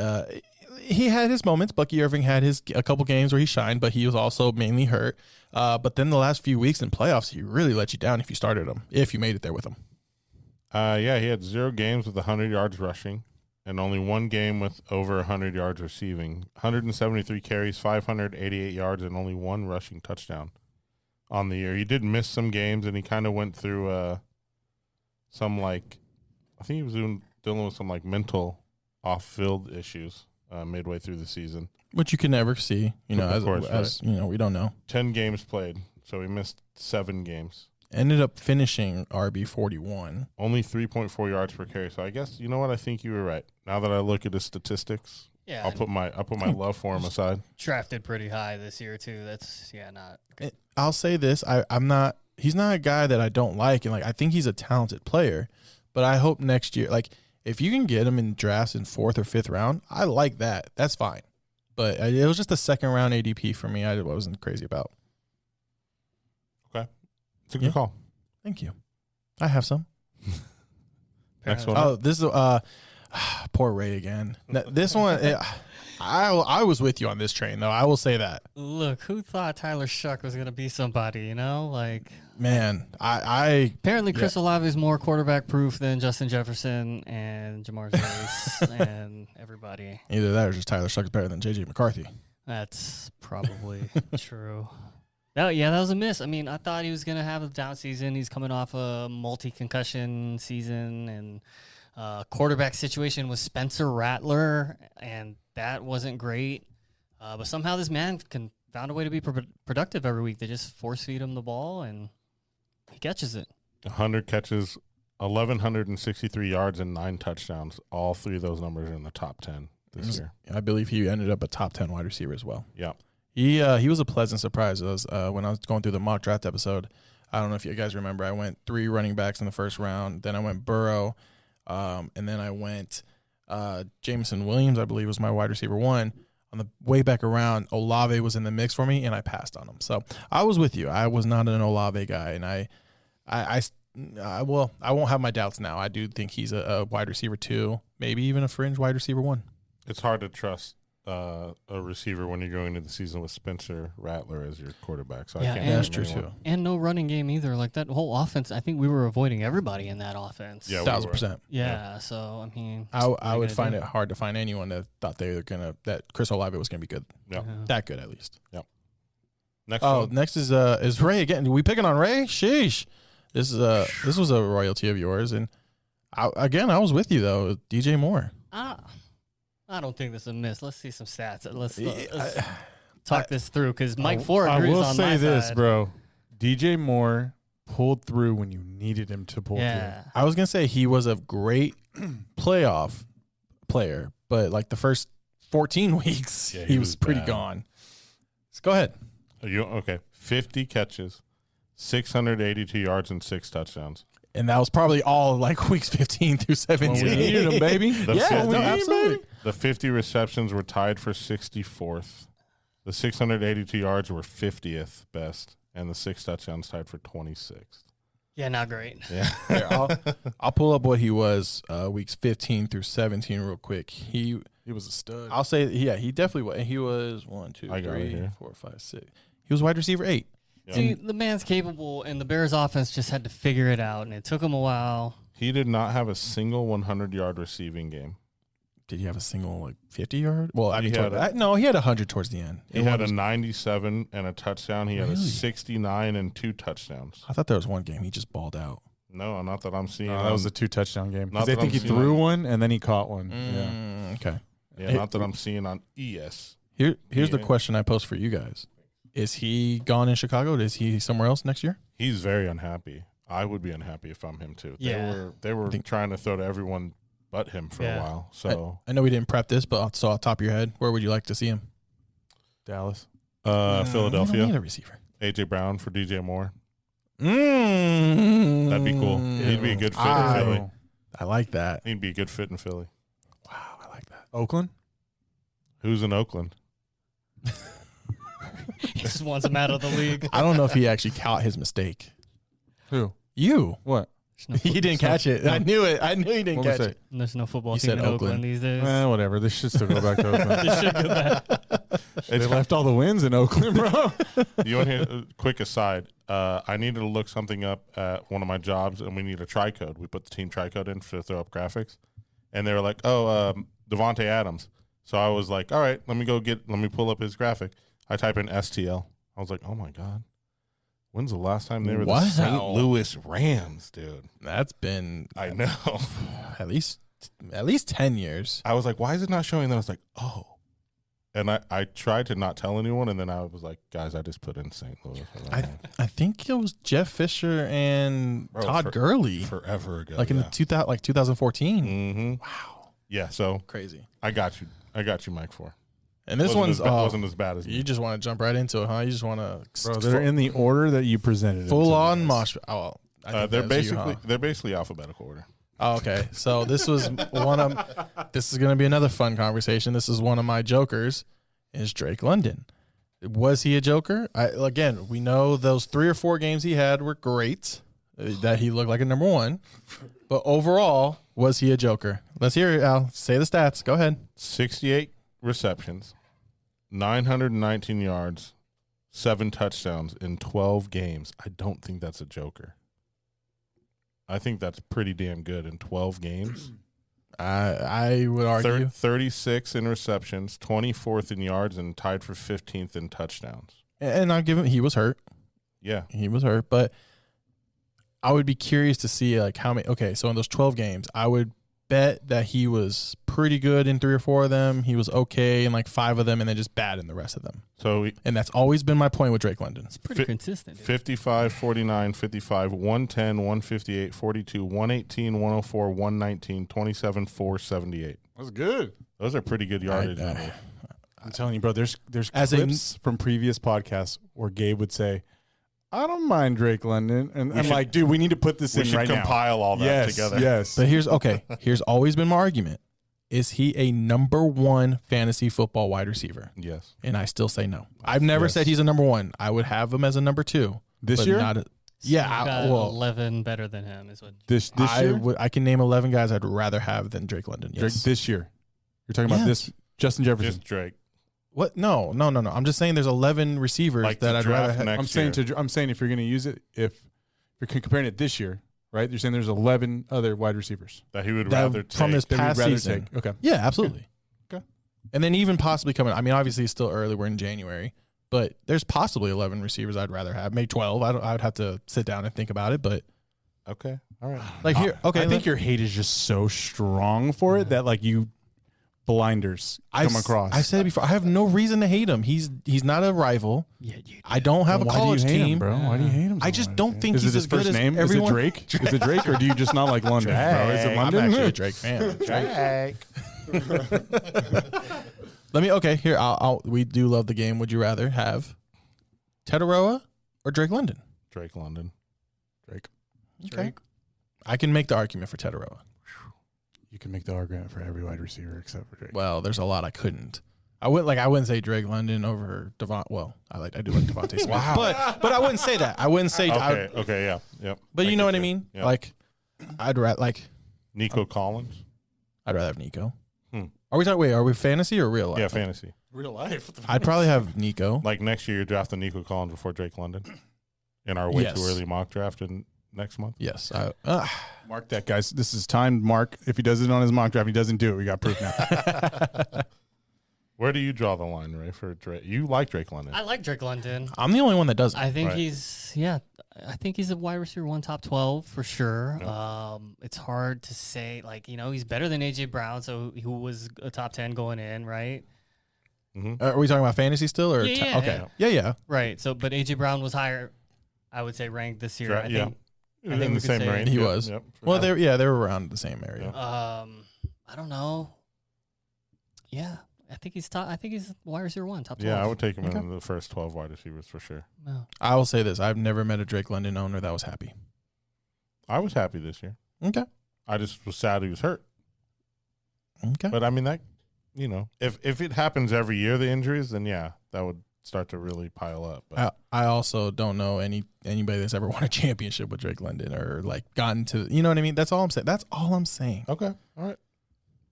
he had his moments. Bucky Irving had a couple games where he shined, but he was also mainly hurt. But then the last few weeks in playoffs, he really let you down if you started him, if you made it there with him. Yeah, he had 0 games with 100 yards rushing and only 1 game with over 100 yards receiving. 173 carries, 588 yards, and only 1 rushing touchdown on the year. He did miss some games, and he kind of went through I think he was dealing with some mental off-field issues midway through the season. Which you can never see, Of course, as we don't know. 10 games played, so he missed 7 games. Ended up finishing RB 41. Only 3.4 yards per carry. So I guess you know what? I think you were right. Now that I look at his statistics, Yeah. I'll put my love for him aside. Drafted pretty high this year, too. That's, not good. I'll say this: he's not a guy that I don't like, and I think he's a talented player. But I hope next year, if you can get him in drafts in 4th or 5th round, I like that. That's fine. But it was just a 2nd round ADP for me. I wasn't crazy about. Okay, it's a good call. Thank you. I have some. Next one. Oh, this is poor Ray again. This one, I was with you on this train, though. I will say that. Look, who thought Tyler Shuck was going to be somebody, Man, I Apparently, Chris Olave is more quarterback proof than Justin Jefferson and Jamar Chase and everybody. either that or just Tyler Shuck is better than J.J. McCarthy. That's probably true. No, yeah, that was a miss. I mean, I thought he was going to have a down season. He's coming off a multi-concussion season, and quarterback situation with Spencer Rattler, and that wasn't great. But somehow this man found a way to be productive every week. They just force-feed him the ball, and he catches it. 100 catches, 1,163 yards, and 9 touchdowns. All 3 of those numbers are in the top 10 this year. I believe he ended up a top 10 wide receiver as well. Yeah. He was a pleasant surprise. It was, when I was going through the mock draft episode. I don't know if you guys remember. I went 3 running backs in the first round. Then I went Burrow, and then I went Jameson Williams, I believe, was my wide receiver 1. On the way back around, Olave was in the mix for me, and I passed on him. So I was with you. I was not an Olave guy, and I won't have my doubts now. I do think he's a wide receiver 2, maybe even a fringe wide receiver 1. It's hard to trust a receiver when you're going into the season with Spencer Rattler as your quarterback. So I can't. That's true too. And no running game either. Like that whole offense, I think we were avoiding everybody in that offense. Yeah, 1,000%. Yeah. So I mean, I would find it hard to find anyone that thought that Chris Olave was gonna be good. Yeah. That good at least. Yep. Next is Ray again. We picking on Ray? Sheesh. This was a royalty of yours, and I was with you though. DJ Moore. I don't think this is a miss. Let's see some stats. Let's talk this through because Mike Ford agrees on my side. I will say this, bro. DJ Moore pulled through when you needed him to pull through. I was going to say he was a great playoff player, but like the first 14 weeks, he was pretty gone. So go ahead. Okay. 50 catches, 682 yards, and 6 touchdowns. And that was probably all like weeks 15 through 17. We needed him, baby. Absolutely. The 50 receptions were tied for 64th. The 682 yards were 50th best, and the 6 touchdowns tied for 26th. Yeah, not great. Yeah. Here, I'll pull up what he was weeks 15 through 17 real quick. He was a stud. I'll say, he definitely was. He was 1, 2, 3, 4, 5, 6. He was wide receiver 8. Yep. See, the man's capable, and the Bears offense just had to figure it out, and it took him a while. He did not have a single 100-yard receiving game. Did he have a single 50-yard? Well, I mean, no, he had 100 towards the end. He had a 97 and a touchdown. He had a 69 and 2 touchdowns. I thought there was one game he just balled out. No, not that I'm seeing. That was a 2-touchdown game. Not I think he threw one and then he caught one. Okay. Yeah, not that I'm seeing on ES. Here's the question I posed for you guys. Is he gone in Chicago? Is he somewhere else next year? He's very unhappy. I would be unhappy if I'm him too. Yeah. They were trying to throw to everyone but him for a while. So I know we didn't prep this, but off the top of your head, where would you like to see him? Dallas. Philadelphia. We need a receiver. AJ Brown for DJ Moore. That'd be cool. He'd be a good fit in Philly. I like that. He'd be a good fit in Philly. Wow, I like that. Oakland? Who's in Oakland? He just wants him out of the league. I don't know if he actually caught his mistake. Who? You. What? He didn't catch it. I knew it. I knew he didn't catch it. There's no football You team said in Oakland these days. Whatever. They should still go back to Oakland. They should go back. They left all the wins in Oakland, bro. You want to hear a quick aside? I needed to look something up at one of my jobs, and we need a tri-code. We put the team tri-code in to throw up graphics. And they were like, Devontae Adams. So I was like, all right, let me pull up his graphic. I type in STL. I was like, oh, my God. When's the last time they were the St. Louis Rams, dude? That's been, I know, at least 10 years. I was like, why is it not showing? Then I was like, oh. And I tried to not tell anyone, and then I was like, guys, I just put in St. Louis. I think it was Jeff Fisher and Todd Gurley. Forever ago. Like in the 2014. Mm-hmm. Wow. Yeah, so crazy. I got you, Mike, for. And this wasn't as bad as me. You just want to jump right into it, huh? You just want to. Bro, they're in the order that you presented. Full on mosh. Oh, they're basically alphabetical order. Oh, okay, so this was this is going to be another fun conversation. This is one of my jokers, is Drake London. Was he a joker? Again, we know those 3 or 4 games he had were great, that he looked like a number 1. But overall, was he a joker? Let's hear it, Al. Say the stats. Go ahead. 68 receptions, 919 yards, 7 touchdowns in 12 games. I don't think that's a joker. I think that's pretty damn good in 12 games. I would argue 36 in receptions, 24th in yards, and tied for 15th in touchdowns. And I'll give him, he was hurt. Yeah, he was hurt, but I would be curious to see like how many. Okay, so in those 12 games, I would bet that he was pretty good in 3 or 4 of them. He was okay in like 5 of them, and then just bad in the rest of them. And that's always been my point with Drake London. It's pretty consistent. 55, 49, 55, 110, 158, 42, 118, 104, 119, 27, 4, 78. That's good. Those are pretty good yardage. I'm telling you, bro. There's As clips from previous podcasts where Gabe would say, "I don't mind Drake London," and I'm like, "Dude, we need to put this in right now." We should compile all that together. Yes. But here's always been my argument. Is he a number one fantasy football wide receiver? Yes. And I still say no. I've never said he's a number one. I would have him as a number two. This year? Yeah, got 11 better than him is what. This year? I can name 11 guys I'd rather have than Drake London. Yes. Drake, this year. You're talking about this Justin Jefferson. Just Drake. What? No. I'm just saying there's 11 receivers Like that I'd rather have. I'm saying if you're going to use it, if you're comparing it this year, right? You're saying there's 11 other wide receivers that he would rather take. From this that past he'd rather season. take. Okay. Yeah, absolutely. Okay. And then even possibly coming. I mean, obviously it's still early. We're in January, but there's possibly 11 receivers I'd rather have. Maybe 12. I would have to sit down and think about it, but okay, all right. like here, okay. I think your hate is just so strong for it that like you blinders come across. I said it before. I have no reason to hate him. He's not a rival. Yeah, you I don't have a Why college do you hate team, him, bro? Why do you hate him? So I just much, don't dude? think Is he's it as his good first as name? everyone. Is it Drake? Is it Drake, or do you just not like London? Bro? Is it London? I'm actually a Drake fan. Here. We do love the game. Would you rather have Tetaroa or Drake London? Drake London. Okay. I can make the argument for Tetaroa. You can make the argument for every wide receiver except for Drake. Well, there's a lot I couldn't. I wouldn't say Drake London over Devon. Well, I do like Devontae Smith. Wow. But I wouldn't say that. I wouldn't say. Okay. Yeah. Yep. But you know what I mean? Yeah. Like, I'd rather Nico Collins. I'd rather have Nico. Are we talking? Wait, are we fantasy or real life? Yeah, fantasy. Real life. I'd probably have Nico. Like next year, you're drafting Nico Collins before Drake London in our way Yes. too early mock draft next month. Yes. Mark that, guys. This is timed. Mark, if he does it on his mock draft, he doesn't do it. We got proof now. Where do you draw the line, Ray, for Drake? You like Drake London. I like Drake London. I'm the only one that doesn't. I think Right. I think he's a wide receiver one top 12 for sure. Yep. It's hard to say, like, he's better than AJ Brown, who was a top 10 going in, right? Are we talking about fantasy still? Or Yeah, okay. Yeah. Right. So, but AJ Brown was higher, I would say, ranked this year. I think in we the could same say- range. He Yep, was. Yep, Well, they were around the same area. I don't know. Yeah, I think he's top. I think he's wide receiver one, top 12. Yeah, I would take him in the first 12 wide receivers for sure. No. I will say this: I've never met a Drake London owner that was happy. I was happy this year. Okay. I just was sad he was hurt. Okay. But I mean that, if it happens every year, the injuries, then yeah, that would start to really pile up. But I also don't know anybody that's ever won a championship with Drake London or like gotten to, you know what I mean? That's all I'm saying. That's all I'm saying. okay, all right.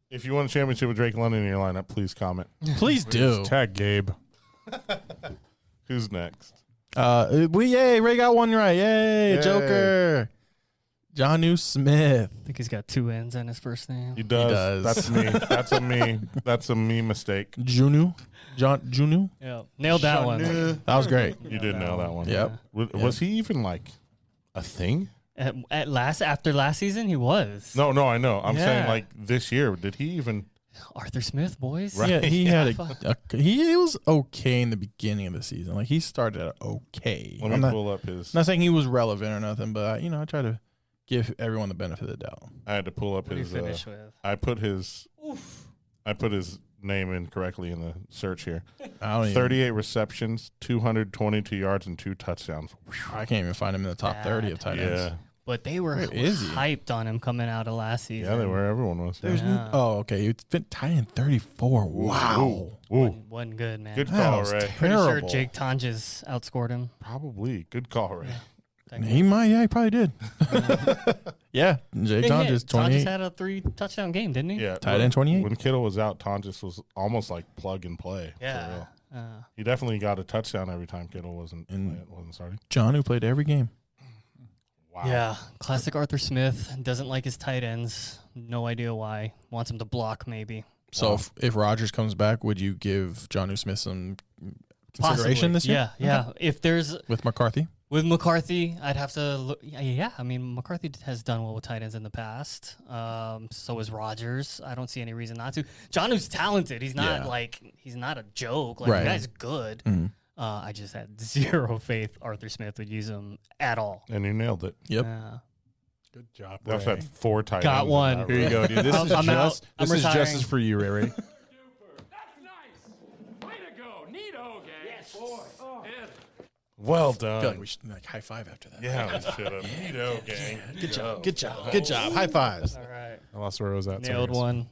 If you won a championship with Drake London in your lineup, please comment. Please do. Tag Gabe. Who's next? Ray got one right. Yay. Yay. Joker. Jonnu Smith. I think he's got two N's in his first name. He does. does. That's me. That's a me. That's a me mistake. Junu. Yeah, nailed that one. That was great. You did nail that one. Yep. Was he even like a thing? After last season, he was. No, I know. I'm saying Yeah. like this year, did he even? Arthur Smith, boys. Right. Yeah, he had he was okay in the beginning of the season. Like he started out okay. Let me pull up his. Not saying he was relevant or nothing, but I try to give everyone the benefit of the doubt. I had to pull up What did his. he finish with? I put his name in correctly in the search here. I don't even, 38 receptions, 222 yards, and 2 touchdowns. I can't even find him in the top 30 of tight ends. Yeah, But they were Where is he? hyped on him coming out of last season. yeah, they were. Everyone was. There's Yeah. okay. He fit tight end 34. Wow. Ooh, Wasn't good, man. good That call, was Ray. Pretty sure terrible. Jake Tonjes outscored him. Probably good call, Ray. He might. Yeah, he probably did. Yeah, Jay Tonjes 28. Tonjes had a 3 touchdown game, didn't he? Yeah, Tight end 28. When Kittle was out, Tonjes was almost like plug and play. For Yeah. real. He definitely got a touchdown every time Kittle wasn't starting. John, who played every game. Wow. Yeah, classic Arthur Smith. Doesn't like his tight ends. No idea why. Wants him to block, maybe. So if Rodgers comes back, would you give Jonnu Smith some consideration Possibly. this year? Yeah. If there's With McCarthy? with McCarthy, I'd have to look. Yeah, I mean McCarthy has done well with tight ends in the past. So is Rodgers. I don't see any reason not to. Jonnu's talented. He's not he's not a joke. Like Right. the guy's good. Mm-hmm. I just had zero faith Arthur Smith would use him at all. And you nailed it. Yep. Good job. They also had 4 tight Got ends in one. that Here you row. go, dude. This is I'm out. I'm this is retiring. justice for you, Ray. That's nice. Well I feel like done. we should high five after that. Yeah, we should have. Gang. Good job. Good job. Good job. High fives. All right. I lost where I was at. Sorry, Nailed guys. one.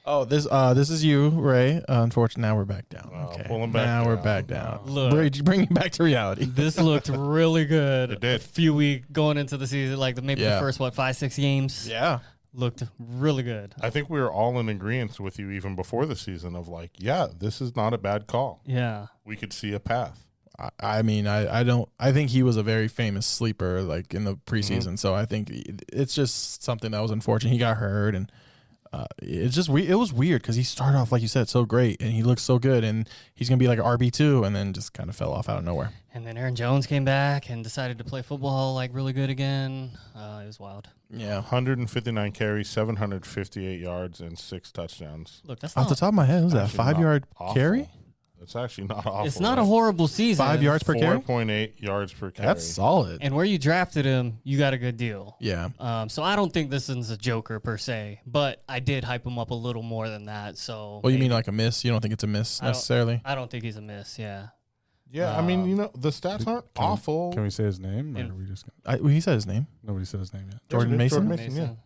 Oh, this is you, Ray. Unfortunately, now we're back down. Oh, Okay. pull him back now we're down. back down. Look. Bring you back to reality. This looked really good. It did. A few weeks going into the season, like maybe Yeah. the first, 5-6 games. Yeah. Looked really good. I think we were all in agreement with you even before the season of like, yeah, this is not a bad call. Yeah. We could see a path. I mean, I think he was a very famous sleeper like in the preseason. So I think it's just something that was unfortunate. He got hurt, and it's just it was weird because he started off, like you said, so great, and he looked so good, and he's gonna be like an RB2, and then just kind of fell off out of nowhere. And then Aaron Jones came back and decided to play football like really good again. It was wild. Yeah. 159 carries, 758 yards, and 6 touchdowns. Look, that's Off not. the top of my head, was that a Actually not 5-yard awful. carry? It's actually not awful. It's not a horrible season. 5 yards per carry? 4.8 yards per carry. That's solid. And where you drafted him, you got a good deal. Yeah. So I don't think this is a joker per se, but I did hype him up a little more than that. So Well, you mean like a miss? You don't think it's a miss I don't- necessarily? I don't think he's a miss. Yeah. Yeah, I mean, the stats aren't awful. Can we say his name? Or And- are we just Well, he said his name. nobody said his name yet? Jordan Mason? Mason.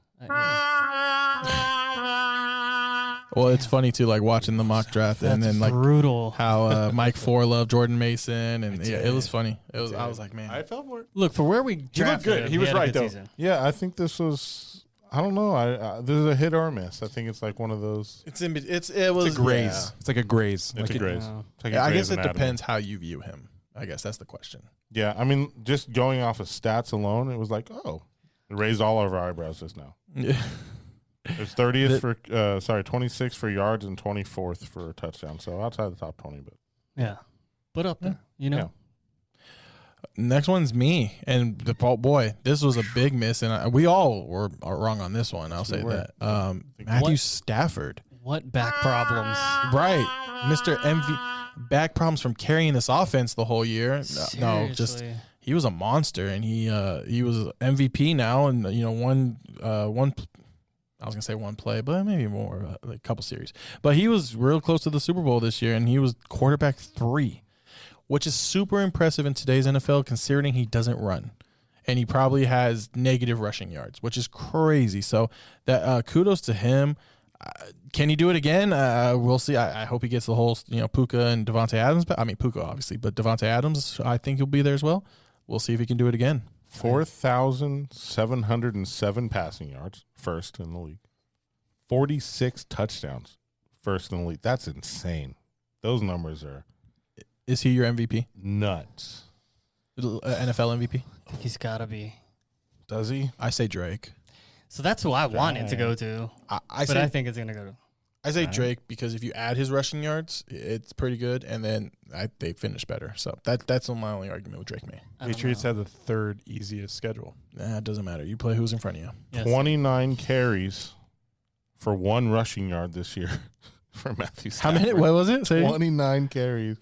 Well, it's funny too, like watching the mock draft and then like brutal. how Mike Ford loved Jordan Mason, and yeah, it was funny. It was. I was like, man, I fell for it. Look, for where we drafted good. him, He was had a right, good though. season. Yeah, I think this was. I don't know. This is a hit or a miss. I think it's like one of those. it's in. It was It's a graze. It's like a graze. It's Like a graze. no. It's like a Yeah, I Grey's guess it Anatomy. depends how you view him. I guess that's the question. Yeah, I mean, just going off of stats alone, it was like, oh, it raised all of our eyebrows just now. Yeah. There's 30th for 26th for yards and 24th for a touchdown. So outside the top 20, but Yeah. But up there, you know. Yeah. Next one's me, and boy, this was a big miss, and we all were wrong on this one. I'll say were. that. Matthew What? Stafford, What back problems? right? Mr. MV, back problems from carrying this offense the whole year. No, just Seriously. he was a monster, and he was MVP now, and one. I was gonna say one play, but maybe more, like a couple series. But he was real close to the Super Bowl this year, and he was quarterback 3, which is super impressive in today's NFL, considering he doesn't run, and he probably has negative rushing yards, which is crazy. So that kudos to him. Can he do it again? We'll see. I hope he gets the whole Puka and Devontae Adams. But I mean Puka obviously, but Devontae Adams, I think he'll be there as well. We'll see if he can do it again. 4,707 passing yards, first in the league. 46 touchdowns, first in the league. That's insane. Those numbers are Is he your MVP? nuts. NFL MVP? I think he's got to be. Does he? I say Drake. So that's who I wanted to go to, I but say I think it's going to go to. I say Drake because if you add his rushing yards, it's pretty good, and then they finish better. So that's my only argument with Drake. Patriots had the third easiest schedule. Nah, it doesn't matter. You play who's in front of you. Yes. 29 carries for 1 rushing yard this year for Matthew How Stafford. many? What was it? Say 29 carries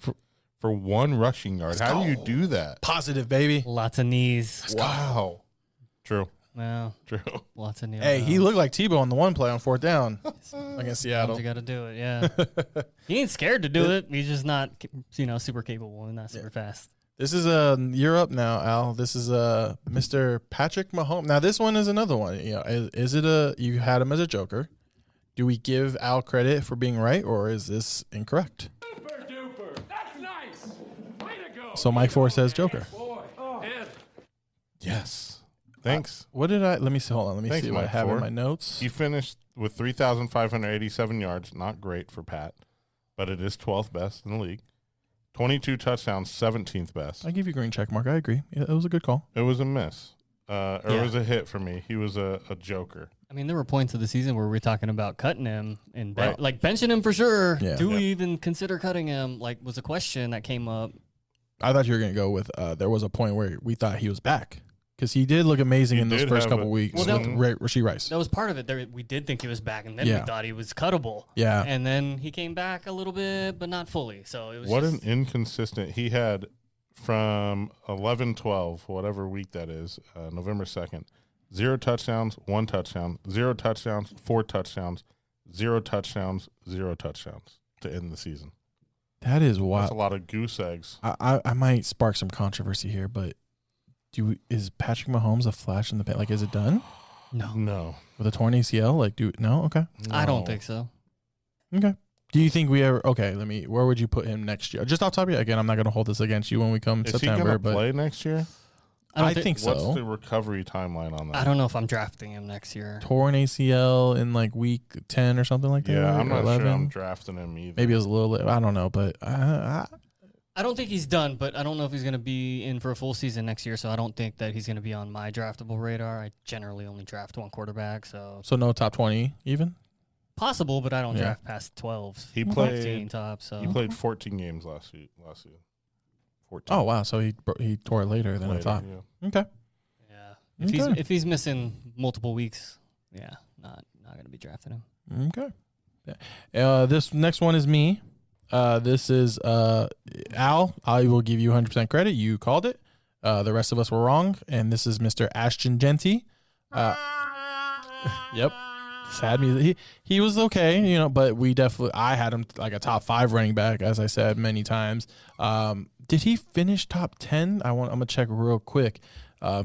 for 1 rushing yard. How do you do that? positive, baby. Lots of knees. Wow. True. Well, True. lots of knees. Hey, he looked like Tebow on the one play on 4th down against Seattle. You got to do it. Yeah. He ain't scared to do it. He's just not, super capable and not super fast. This is you're up now, Al. This is Mr. Patrick Mahomes. Now this one is another one. Is it you had him as a joker? Do we give Al credit for being right, or is this incorrect? Super duper. That's nice. Way to go. So Mike Ford says joker. Boy, Ed. Yes. Thanks. What did I? Let me see. Hold on. Let me Thanks, see what I Mike have in Ford. my notes. He finished with 3,587 yards. Not great for Pat, but it is 12th best in the league. 22 touchdowns, 17th best. I give you a green check mark. I agree. Yeah, it was a good call. It was a miss. Or Yeah. it was a hit for me. He was a joker. I mean, there were points of the season where we were talking about cutting him and Right. like benching him for sure. Yeah. Do we Yeah. even consider cutting him? Like, was a question that came up. I thought you were going to go with there was a point where we thought he was back because he did look amazing He in those did first have couple a- weeks Well, with that- Rasheed Rice. That was part of it. We did think he was back, and then Yeah. we thought he was cuttable. Yeah. And then he came back a little bit, but not fully. So it was What just, an inconsistent. He had from 11-12, whatever week that is, November 2nd, 0 touchdowns, 1 touchdown, 0 touchdowns, 4 touchdowns, 0 touchdowns, 0 touchdowns to end the season. That is That's wild. a lot of goose eggs. I might spark some controversy here, but is Patrick Mahomes a flash in the pan? Like, is it done No. with a torn ACL? Like, no? Okay. I don't No. think so. Okay. Do you think we ever? Okay, where would you put him next year? Just off top of your, again, I'm not going to hold this against you when we come Is September, he going to but play next year? I think so. What's the recovery timeline on that? I don't know if I'm drafting him next year. Torn ACL in like week 10 or something like that. Yeah, right? I'm Or not 11? sure I'm drafting him either. Maybe it was a little. I don't know, but I don't think he's done, but I don't know if he's going to be in for a full season next year, so I don't think that he's going to be on my draftable radar. I generally only draft one quarterback, so no top 20 even. possible, but I don't Yeah. draft past 12. He 15 played. top, so He played 14 games last year. 14. Oh wow, so he tore it later than I Later, thought. yeah. Okay. yeah. Okay. If he's missing multiple weeks, yeah, not going to be drafting him. Okay. This next one is me. This is Al. I will give you 100% credit. You called it. The rest of us were wrong. And this is Mr. Ashton Genty. Yep. Sad music. He was okay, but I had him like a top 5 running back, as I said many times. Did he finish top 10? I'm gonna check real quick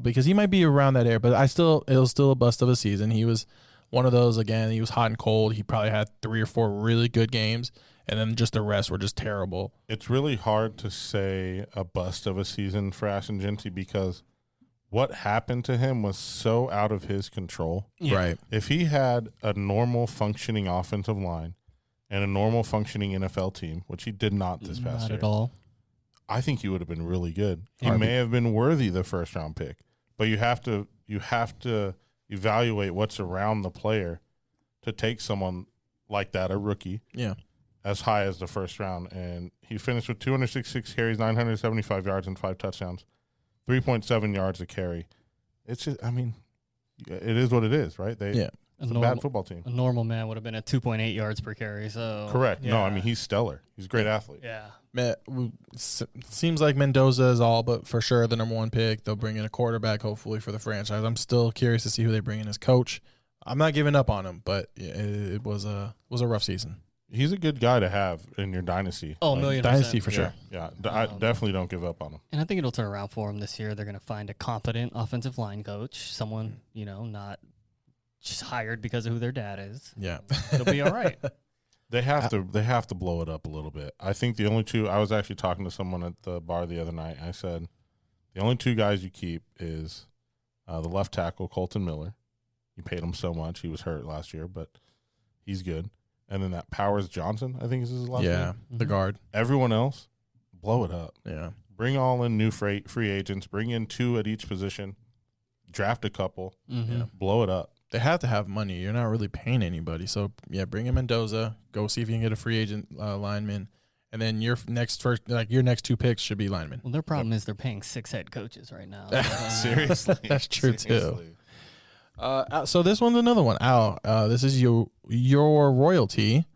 because he might be around that area. But it was still a bust of a season. He was one of those, again, he was hot and cold. He probably had 3 or 4 really good games, and then just the rest were just terrible. It's really hard to say a bust of a season for Ashton Genty because what happened to him was so out of his control. Yeah. Right. If he had a normal functioning offensive line and a normal functioning NFL team, which he did not this past Not year, at all. I think he would have been really good. He Harvey. may have been worthy the first round pick, but you have to evaluate what's around the player to take someone like that, a rookie, Yeah. as high as the first round. And he finished with 266 carries, 975 yards, and 5 touchdowns, 3.7 yards a carry. It's just, it is what it is, right? Yeah. It's a bad football team. A normal man would have been at 2.8 yards per carry. So Correct. Yeah. No, he's stellar. He's a great athlete. Yeah. Seems like Mendoza is all but for sure the number 1 pick. They'll bring in a quarterback, hopefully, for the franchise. I'm still curious to see who they bring in as coach. I'm not giving up on him, but it was a rough season. He's a good guy to have in your dynasty. Oh, Like, million Dynasty percent. for sure. Yeah. I definitely don't give up on him. And I think it'll turn around for him this year. They're going to find a competent offensive line coach, someone, not just hired because of who their dad is. Yeah. It'll be all right. They have to blow it up a little bit. I think the only 2 – I was actually talking to someone at the bar the other night. I said the only 2 guys you keep is the left tackle, Colton Miller. You paid him so much. He was hurt last year, but he's good. And then that Powers Johnson, I think is his last name. The guard. Everyone else, blow it up. Yeah. Bring all in new free agents. Bring in 2 at each position. Draft a couple. Mm-hmm. Yeah. Blow it up. They have to have money. You're not really paying anybody. So, yeah, bring in Mendoza. Go see if you can get a free agent lineman. And then your next 2 picks should be linemen. Well, their problem is they're paying 6 head coaches right now. Seriously. That's true, Seriously. too. So this one's another one. Al, this is your royalty,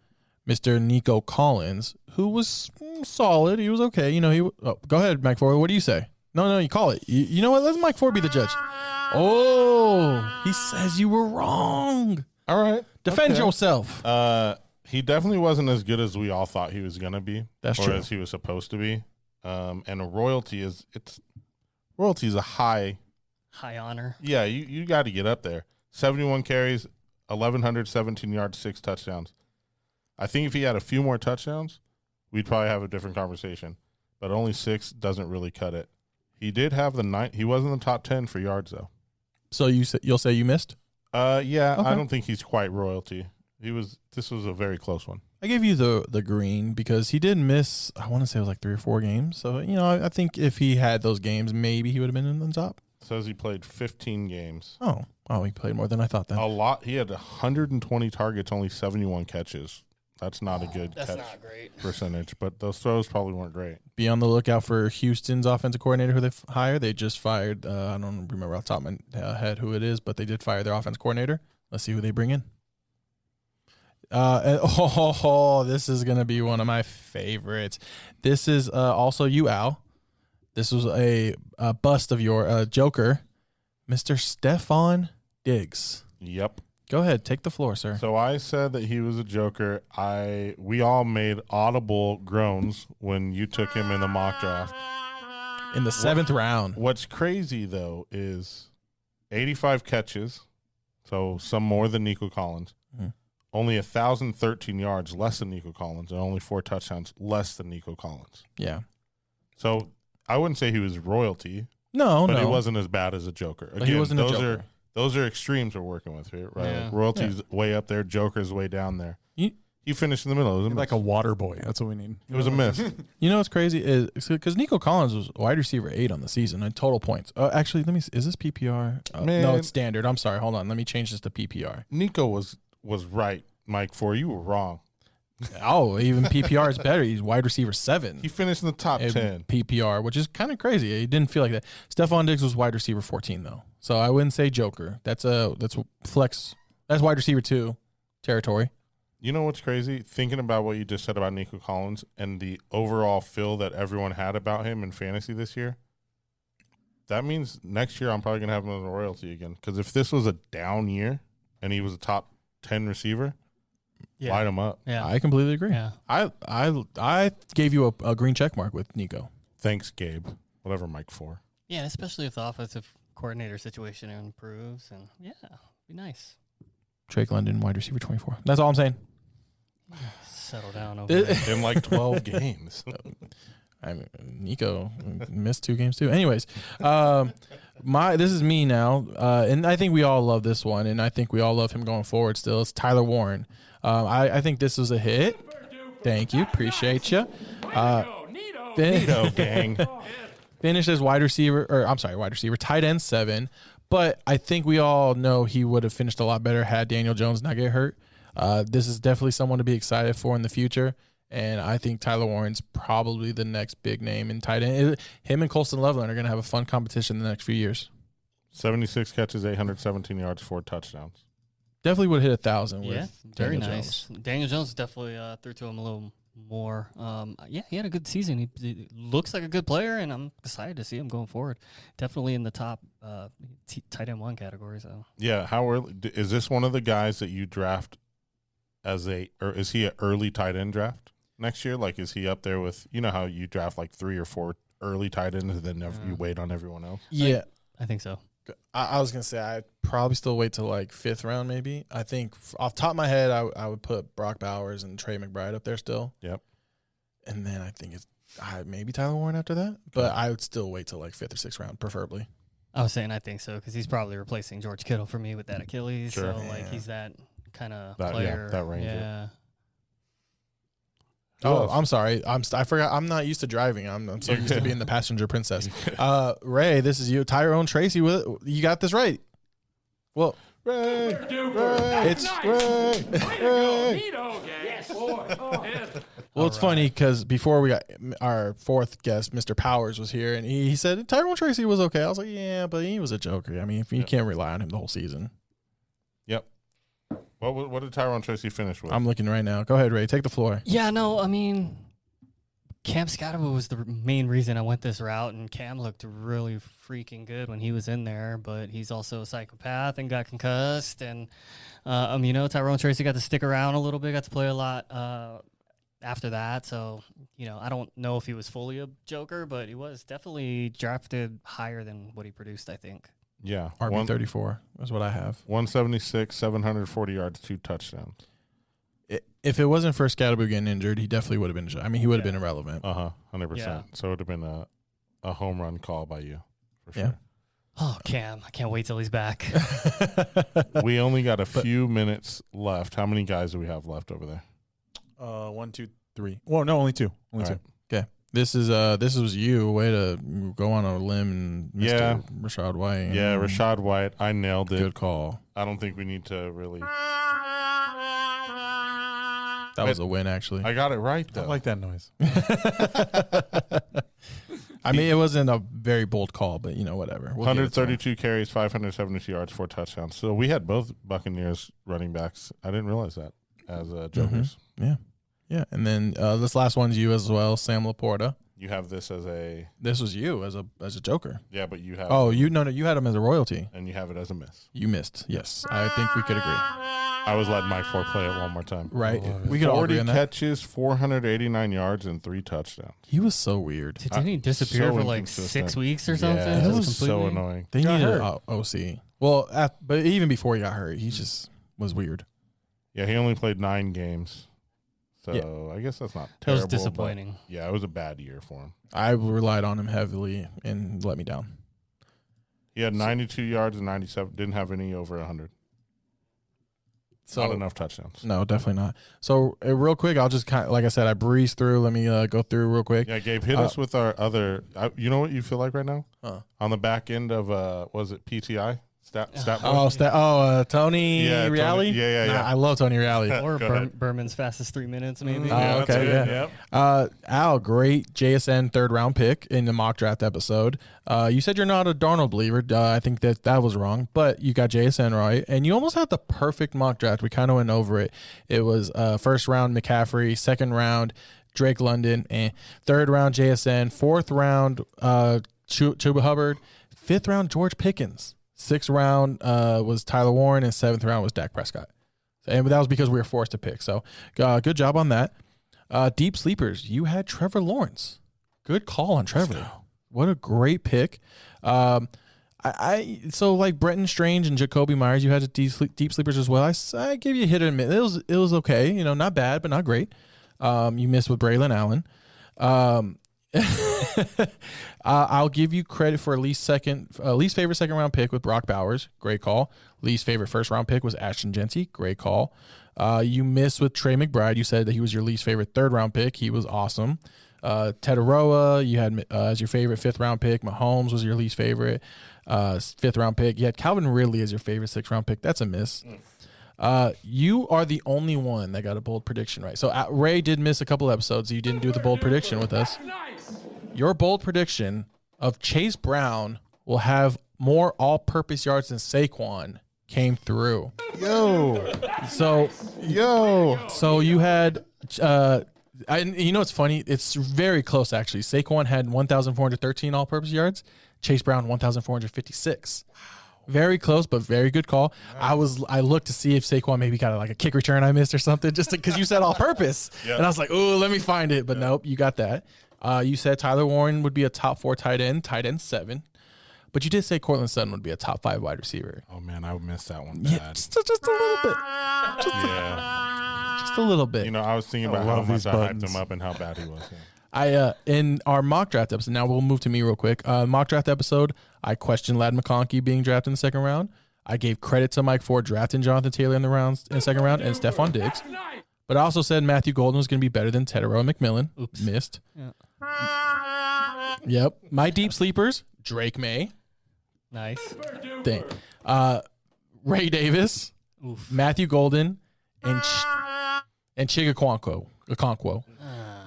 Mr. Nico Collins, who was solid. He was okay. Go ahead, Mike Ford. What do you say? No, you call it. You know what? Let Mike Ford be the judge. Oh, he says you were wrong. All right. Defend Okay. yourself. He definitely wasn't as good as we all thought he was going to be. That's or true. as he was supposed to be. And a royalty is a high. High honor. Yeah, you got to get up there. 71 carries, 1,117 yards, 6 touchdowns. I think if he had a few more touchdowns, we'd probably have a different conversation. But only 6 doesn't really cut it. He did have he was in the top 10 for yards, though. So you'll say you missed? Yeah, Okay. I don't think he's quite royalty. This was a very close one. I gave you the green because he did miss, I want to say it was like 3 or 4 games. So, I think if he had those games, maybe he would have been in the top. Says he played 15 games. Oh, he played more than I thought then. A lot. He had 120 targets, only 71 catches. That's not a good That's catch not great. percentage, but those throws probably weren't great. Be on the lookout for Houston's offensive coordinator who they hired. They just fired, I don't remember off the top of my head who it is, but they did fire their offensive coordinator. Let's see who they bring in. This is going to be one of my favorites. This is also you, Al. This was a bust of your Joker, Mr. Stephon Diggs. Yep. Go ahead. Take the floor, sir. So I said that he was a joker. We all made audible groans when you took him in the mock draft. In the 7th round. What's crazy, though, is 85 catches, so some more than Nico Collins. Mhm. Only 1,013 yards less than Nico Collins, and only 4 touchdowns less than Nico Collins. Yeah. So I wouldn't say he was royalty, No, but no. he wasn't as bad as a joker. But he wasn't a joker. Those are extremes we're working with here, right? Yeah. Like royalty's way up there, joker's way down there. He finished in the middle. It was a miss. Like a water boy. That's what we need. It was a miss. You know what's crazy is because Nico Collins was wide receiver 8 on the season in total points. Actually, let me see. Is this PPR? Man. No, it's standard. I'm sorry. Hold on. Let me change this to PPR. Nico was right, Mike. You were wrong. Oh, even PPR is better. He's wide receiver 7. He finished in the top in 10. PPR, which is kind of crazy. He didn't feel like that. Stephon Diggs was wide receiver 14 though, so I wouldn't say joker. That's flex. That's wide receiver 2 territory. You know what's crazy? Thinking about what you just said about Nico Collins and the overall feel that everyone had about him in fantasy this year, that means next year I'm probably going to have him as a royalty again. Because if this was a down year and he was a top 10 receiver, light him up. Yeah. I completely agree. Yeah. I gave you a green check mark with Nico. Thanks, Gabe. Whatever, Mike 4. Yeah, especially if the offensive coordinator situation improves, and be nice. Drake London, wide receiver 24. That's all I'm saying. Settle down over there. In like 12 games. I mean, Nico missed 2 games too. Anyways, this is me now, and I think we all love this one, and I think we all love him going forward. Still, it's Tyler Warren. I think this was a hit. Thank you, appreciate you. Nito gang. Finished as wide receiver, tight end 7. But I think we all know he would have finished a lot better had Daniel Jones not get hurt. This is definitely someone to be excited for in the future. And I think Tyler Warren's probably the next big name in tight end. Him and Colston Loveland are going to have a fun competition in the next few years. 76 catches, 817 yards, 4 touchdowns. Definitely would hit 1,000 with very Daniel nice. Jones. Daniel Jones definitely threw to him a little more. He had a good season. He looks like a good player, and I'm excited to see him going forward. Definitely in the top tight end 1 category. So yeah, how early is this one of the guys that you draft or is he an early tight end draft next year? Like, is he up there with, you know how you draft like 3 or 4 early tight ends and then you wait on everyone else? Yeah. I think so. I was going to say I'd probably still wait till like 5th round maybe. I think off the top of my head, I would put Brock Bowers and Trey McBride up there still. Yep. And then I think it's maybe Tyler Warren after that. But I would still wait till like 5th or 6th round, preferably. I was saying I think so because he's probably replacing George Kittle for me with that Achilles. Sure. So Yeah. he's that kind of That- player. yeah, that ranger. Yeah. Oh, I'm sorry. I forgot. I'm not used to driving. I'm so used to being the passenger princess. Ray, this is you. Tyrone Tracy. You got this right. Well, Ray, it's Ray, Ray. Yes, boy. well, it's funny because before we got our 4th guest, Mr. Powers, was here, and he said Tyrone Tracy was okay. I was like, yeah, but he was a joker. I mean, you can't rely on him the whole season. Yep. What did Tyrone Tracy finish with? I'm looking right now. Go ahead, Ray. Take the floor. Yeah, no, I mean, Cam Scottaboo was the main reason I went this route, and Cam looked really freaking good when he was in there, but he's also a psychopath and got concussed, and, Tyrone Tracy got to stick around a little bit, got to play a lot after that, so, I don't know if he was fully a joker, but he was definitely drafted higher than what he produced, I think. Yeah. RB34 is what I have. 176, 740 yards, 2 touchdowns. If it wasn't for Scatterboo getting injured, he definitely would have been. I mean, he would have been irrelevant. 100%. Yeah. So it would have been a home run call by you, for sure. Yeah. Oh, Cam, I can't wait till he's back. We only got a few minutes left. How many guys do we have left over there? 1, 2, 3. Well, no, only 2. Only All 2. right. Okay. This was you. Way to go on a limb, Mr. Yeah. Rashad White. Yeah, Rashad White. I nailed it. Good call. I don't think we need to really. That was a win, actually. I got it right, I though. like that noise. I mean, it wasn't a very bold call, but whatever. We'll give it to him. 132 carries, 572 yards, 4 touchdowns. So we had both Buccaneers running backs. I didn't realize that as jokers. Yeah. And then this last one's you as well, Sam Laporta. You have this as a. This was you as a joker. Yeah, but you have. Oh, you had him as a royalty. And you have it as a miss. You missed. Yes, I think we could agree. I was letting Mike Ford play it one more time. Right, we could all agree 40 on that. catches, 489 yards, and 3 touchdowns. He was so weird. Didn't he disappear so for like inconsistent. 6 weeks or something? Yeah, That it was was so annoying. They Got needed hurt. an OC. Well, but even before he got hurt, he just was weird. Yeah, he only played 9 games. So Yeah. I guess that's not That terrible. was disappointing. But yeah, it was a bad year for him. I relied on him heavily and let me down. He had 92 yards and 97. Didn't have any over 100. So Not enough touchdowns. No, definitely not. So real quick, I'll just kind of, like I said, I breezed through. Let me go through real quick. Yeah, Gabe, hit us with our other. You know what you feel like right now? Huh. On the back end of was it PTI? Stat Tony Yeah, Reale? Tony- yeah. I love Tony Reale. Or Go ahead. Berman's fastest 3 minutes, maybe. Oh, that's okay, it. yeah. Yep. Al, great JSN 3rd round pick in the mock draft episode. You said you're not a Darnold believer. I think that was wrong, but you got JSN right, and you almost had the perfect mock draft. We kind of went over it. It was 1st round McCaffrey, 2nd round Drake London, and 3rd round JSN, 4th round Chuba Hubbard, 5th round George Pickens. 6th round was Tyler Warren, and 7th round was Dak Prescott. And that was because we were forced to pick. So good job on that. Deep sleepers, you had Trevor Lawrence. Good call on Trevor. What a great pick. So like Brenton Strange and Jacoby Myers, you had deep sleepers as well. I give you a hit and miss. It was okay. Not bad, but not great. You missed with Braylon Allen. I'll give you credit for least favorite 2nd round pick with Brock Bowers. Great call. Least favorite 1st round pick was Ashton Genty. Great call. You missed with Trey McBride. You said that he was your least favorite 3rd round pick. He was awesome. Tetaroa, you had as your favorite 5th round pick. Mahomes was your least favorite 5th round pick. You had Calvin Ridley as your favorite 6th round pick. That's a miss. You are the only one that got a bold prediction right. So Ray did miss a couple episodes. You didn't do the bold prediction with us. Your bold prediction of Chase Brown will have more all-purpose yards than Saquon came through. So you had it's funny. It's very close actually. Saquon had 1,413 all-purpose yards. Chase Brown 1,456. Very close, but very good call. I looked to see if Saquon maybe got like a kick return I missed or something, just because you said all purpose, and I was like, oh, let me find it. But nope, you got that. You said Tyler Warren would be a top 4 tight end 7, but you did say Cortland Sutton would be a top 5 wide receiver. Oh man, I missed that one. Yeah, Bad. just a little bit. Just a little bit. I was thinking about how love much these I hyped buttons. him up and how bad he was. Yeah. In our mock draft episode, now we'll move to me real quick. Mock draft episode, I questioned Ladd McConkey being drafted in the 2nd round. I gave credit to Mike Ford drafting Jonathan Taylor in the 2nd round and Stephon Diggs. But I also said Matthew Golden was going to be better than Tedero and McMillan. Oops. Missed. Yeah. Yep. My deep sleepers, Drake May. Nice. Ray Davis, Oof. Matthew Golden, and Chiga Okonkwo.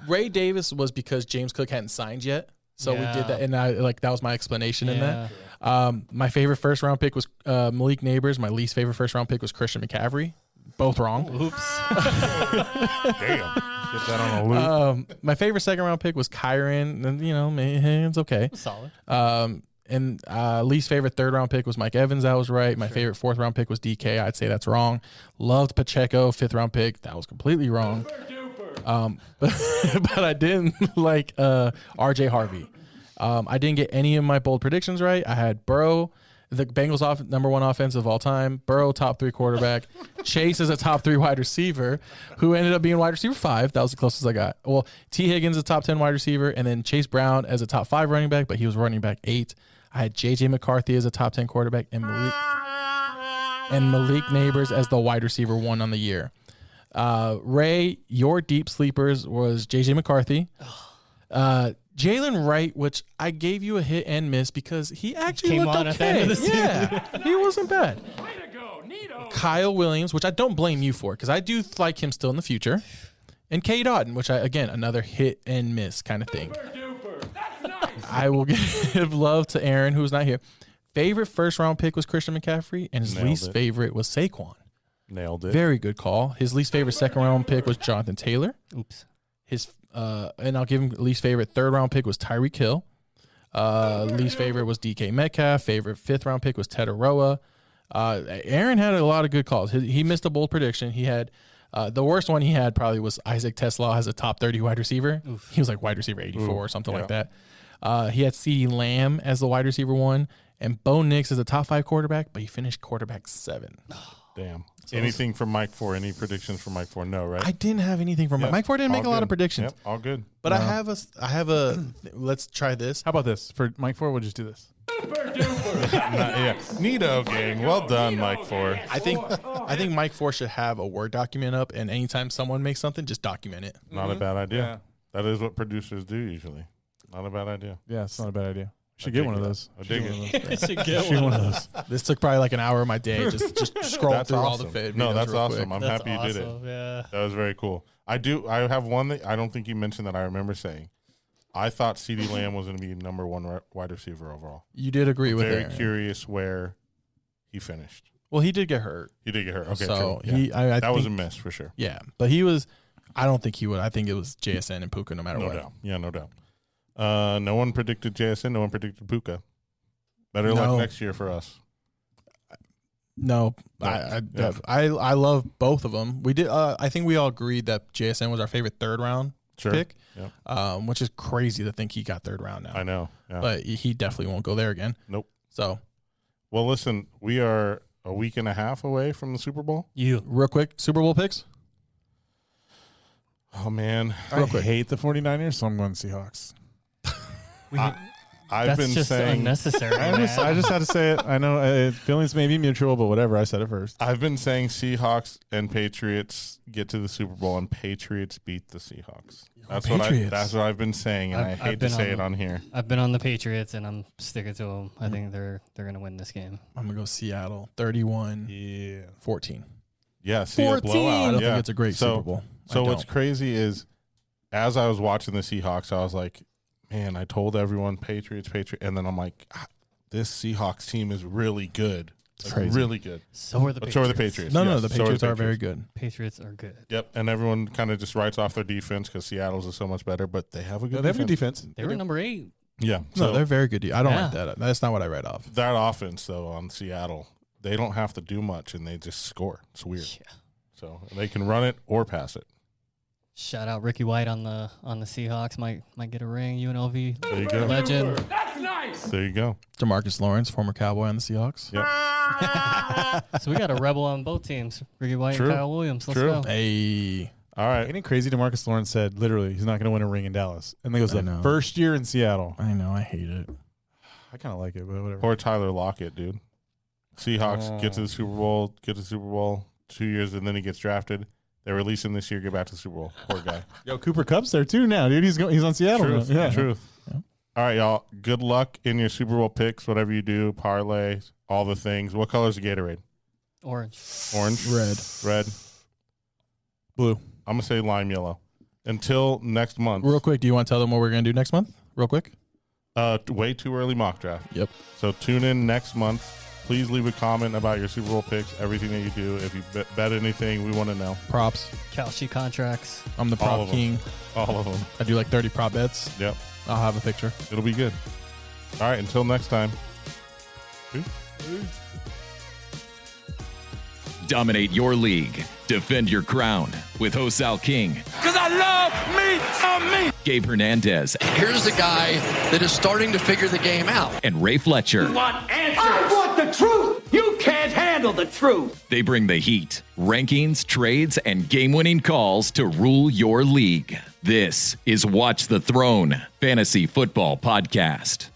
Ray Davis was because James Cook hadn't signed yet. So we did that, and that was my explanation in that. My favorite 1st round pick was Malik Neighbors. My least favorite 1st round pick was Christian McCaffrey. Both wrong. Oops. Damn. Get that on a loop. My favorite 2nd round pick was Kyron. And, it's okay. Solid. And least favorite 3rd round pick was Mike Evans. That was right. My favorite 4th round pick was DK. I'd say that's wrong. Loved Pacheco, 5th round pick. That was completely wrong. But I didn't like RJ Harvey. I didn't get any of my bold predictions right. I had Burrow, the Bengals number 1 offense of all time. Burrow, top 3 quarterback. Chase is a top 3 wide receiver, who ended up being wide receiver 5. That was the closest I got. Well, T. Higgins a top 10 wide receiver, and then Chase Brown as a top 5 running back, but he was running back 8. I had J.J. McCarthy as a top 10 quarterback, and Malik Neighbors as the wide receiver 1 on the year. Ray, your deep sleepers was J.J. McCarthy. Jalen Wright, which I gave you a hit and miss because he actually Came looked on okay. at the end of the season. Yeah, he wasn't bad. Way to go, Neato. Kyle Williams, which I don't blame you for because I do like him still in the future. And K. Dotton, which another hit and miss kind of thing. That's nice. I will give love to Aaron, who's not here. Favorite 1st round pick was Christian McCaffrey, and his Nailed least it. favorite was Saquon. Nailed it. Very good call. His least favorite 2nd round pick was Jonathan Taylor. Oops. His and I'll give him least favorite 3rd round pick was Tyreek Hill. Least favorite was DK Metcalf. Favorite 5th round pick was Ted Aroa. Aaron had a lot of good calls. He missed a bold prediction. He had the worst one he had probably was Isaac Tesla as a top 30 wide receiver. Oof. He was like wide receiver 84 or something like that. He had CeeDee Lamb as the wide receiver 1 and Bo Nix as a top 5 quarterback, but he finished quarterback 7. Damn. So anything from Mike 4? Any predictions from Mike 4? No, right? I didn't have anything from Mike 4. Didn't make a lot of predictions. Yep, all good. But no. I have a. Let's try this. How about this for Mike 4? We'll just do this. Neato, gang. Well done, Mike 4. I think Mike 4 should have a Word document up, and anytime someone makes something, just document it. Not a bad idea. Yeah. That is what producers do usually. Not a bad idea. Yeah, it's not a bad idea. Should get one of those. I dig it. Should get one of those. This took probably like an hour of my day. Just scroll through all the videos. No, that's awesome. Quick. I'm happy you did it. Yeah. That was very cool. I have one that I don't think you mentioned that I remember saying. I thought CeeDee Lamb was going to be number 1 wide receiver overall. You did agree with Very Aaron. Curious where he finished. Well, he did get hurt. Okay, so true. Yeah. I that think, was a miss for sure. Yeah, but he was. I don't think he would. I think it was JSN and Puka no matter what. No doubt. Yeah, no doubt. No one predicted JSN. No one predicted Puka. Better luck next year for us. No, I love both of them. We did. I think we all agreed that JSN was our favorite 3rd round pick, which is crazy to think he got 3rd round now. I know, but he definitely won't go there again. Nope. So, well, listen, we are a week and a half away from the Super Bowl. Real quick, Super Bowl picks. Oh man, I hate the 49ers, so I'm going Seahawks. I've been just saying unnecessary. I just had to say it. I know feelings may be mutual, but whatever. I said it first. I've been saying Seahawks and Patriots get to the Super Bowl, and Patriots beat the Seahawks. That's what I've been saying, and I hate to say it on here. I've been on the Patriots, and I'm sticking to them. I think they're going to win this game. I'm gonna go Seattle 31-14. Yeah, see a blowout. I don't think it's a great Super Bowl. So what's crazy is, as I was watching the Seahawks, I was like, man, I told everyone Patriots, and then I'm like, this Seahawks team is really good. Really good. So are the Patriots. No, the Patriots are very good. Patriots are good. Yep, and everyone kind of just writes off their defense because Seattle's is so much better, but they have a good defense. They were number 8. Yeah. No, they're very good. I don't like that. That's not what I read off. That offense, though, on Seattle, they don't have to do much, and they just score. It's weird. Yeah. So they can run it or pass it. Shout out Ricky White on the Seahawks. Might get a ring. UNLV there you go. Legend. That's nice. There you go. DeMarcus Lawrence, former Cowboy on the Seahawks. Yep. So we got a rebel on both teams. Ricky White and Kyle Williams. Let's go. Hey. All right. Ain't it crazy? DeMarcus Lawrence said literally he's not going to win a ring in Dallas. And then goes the first year in Seattle. I know. I hate it. I kind of like it, but whatever. Or Tyler Lockett, dude. Seahawks get to the Super Bowl, 2 years, and then he gets drafted. They release him this year, get back to the Super Bowl. Poor guy. Yo, Cooper Kupp's there too now, dude. He's on Seattle. Truth. Yeah. Truth. Yeah. All right, y'all. Good luck in your Super Bowl picks, whatever you do, parlays, all the things. What color is the Gatorade? Orange. Red. Blue. I'm going to say lime yellow. Until next month. Real quick, do you want to tell them what we're going to do next month? Real quick. Way too early mock draft. Yep. So tune in next month. Please leave a comment about your Super Bowl picks, everything that you do. If you bet anything, we want to know. Props. Cal sheet contracts. I'm the prop king. All of them. I do like 30 prop bets. Yep. I'll have a picture. It'll be good. All right, until next time. Dominate your league. Defend your crown with Hosal King. Because I love me. Gabe Hernandez. Here's a guy that is starting to figure the game out. And Ray Fletcher. Want answers? I want the truth. You can't handle the truth. They bring the heat, rankings, trades, and game-winning calls to rule your league. This is Watch the Throne Fantasy Football Podcast.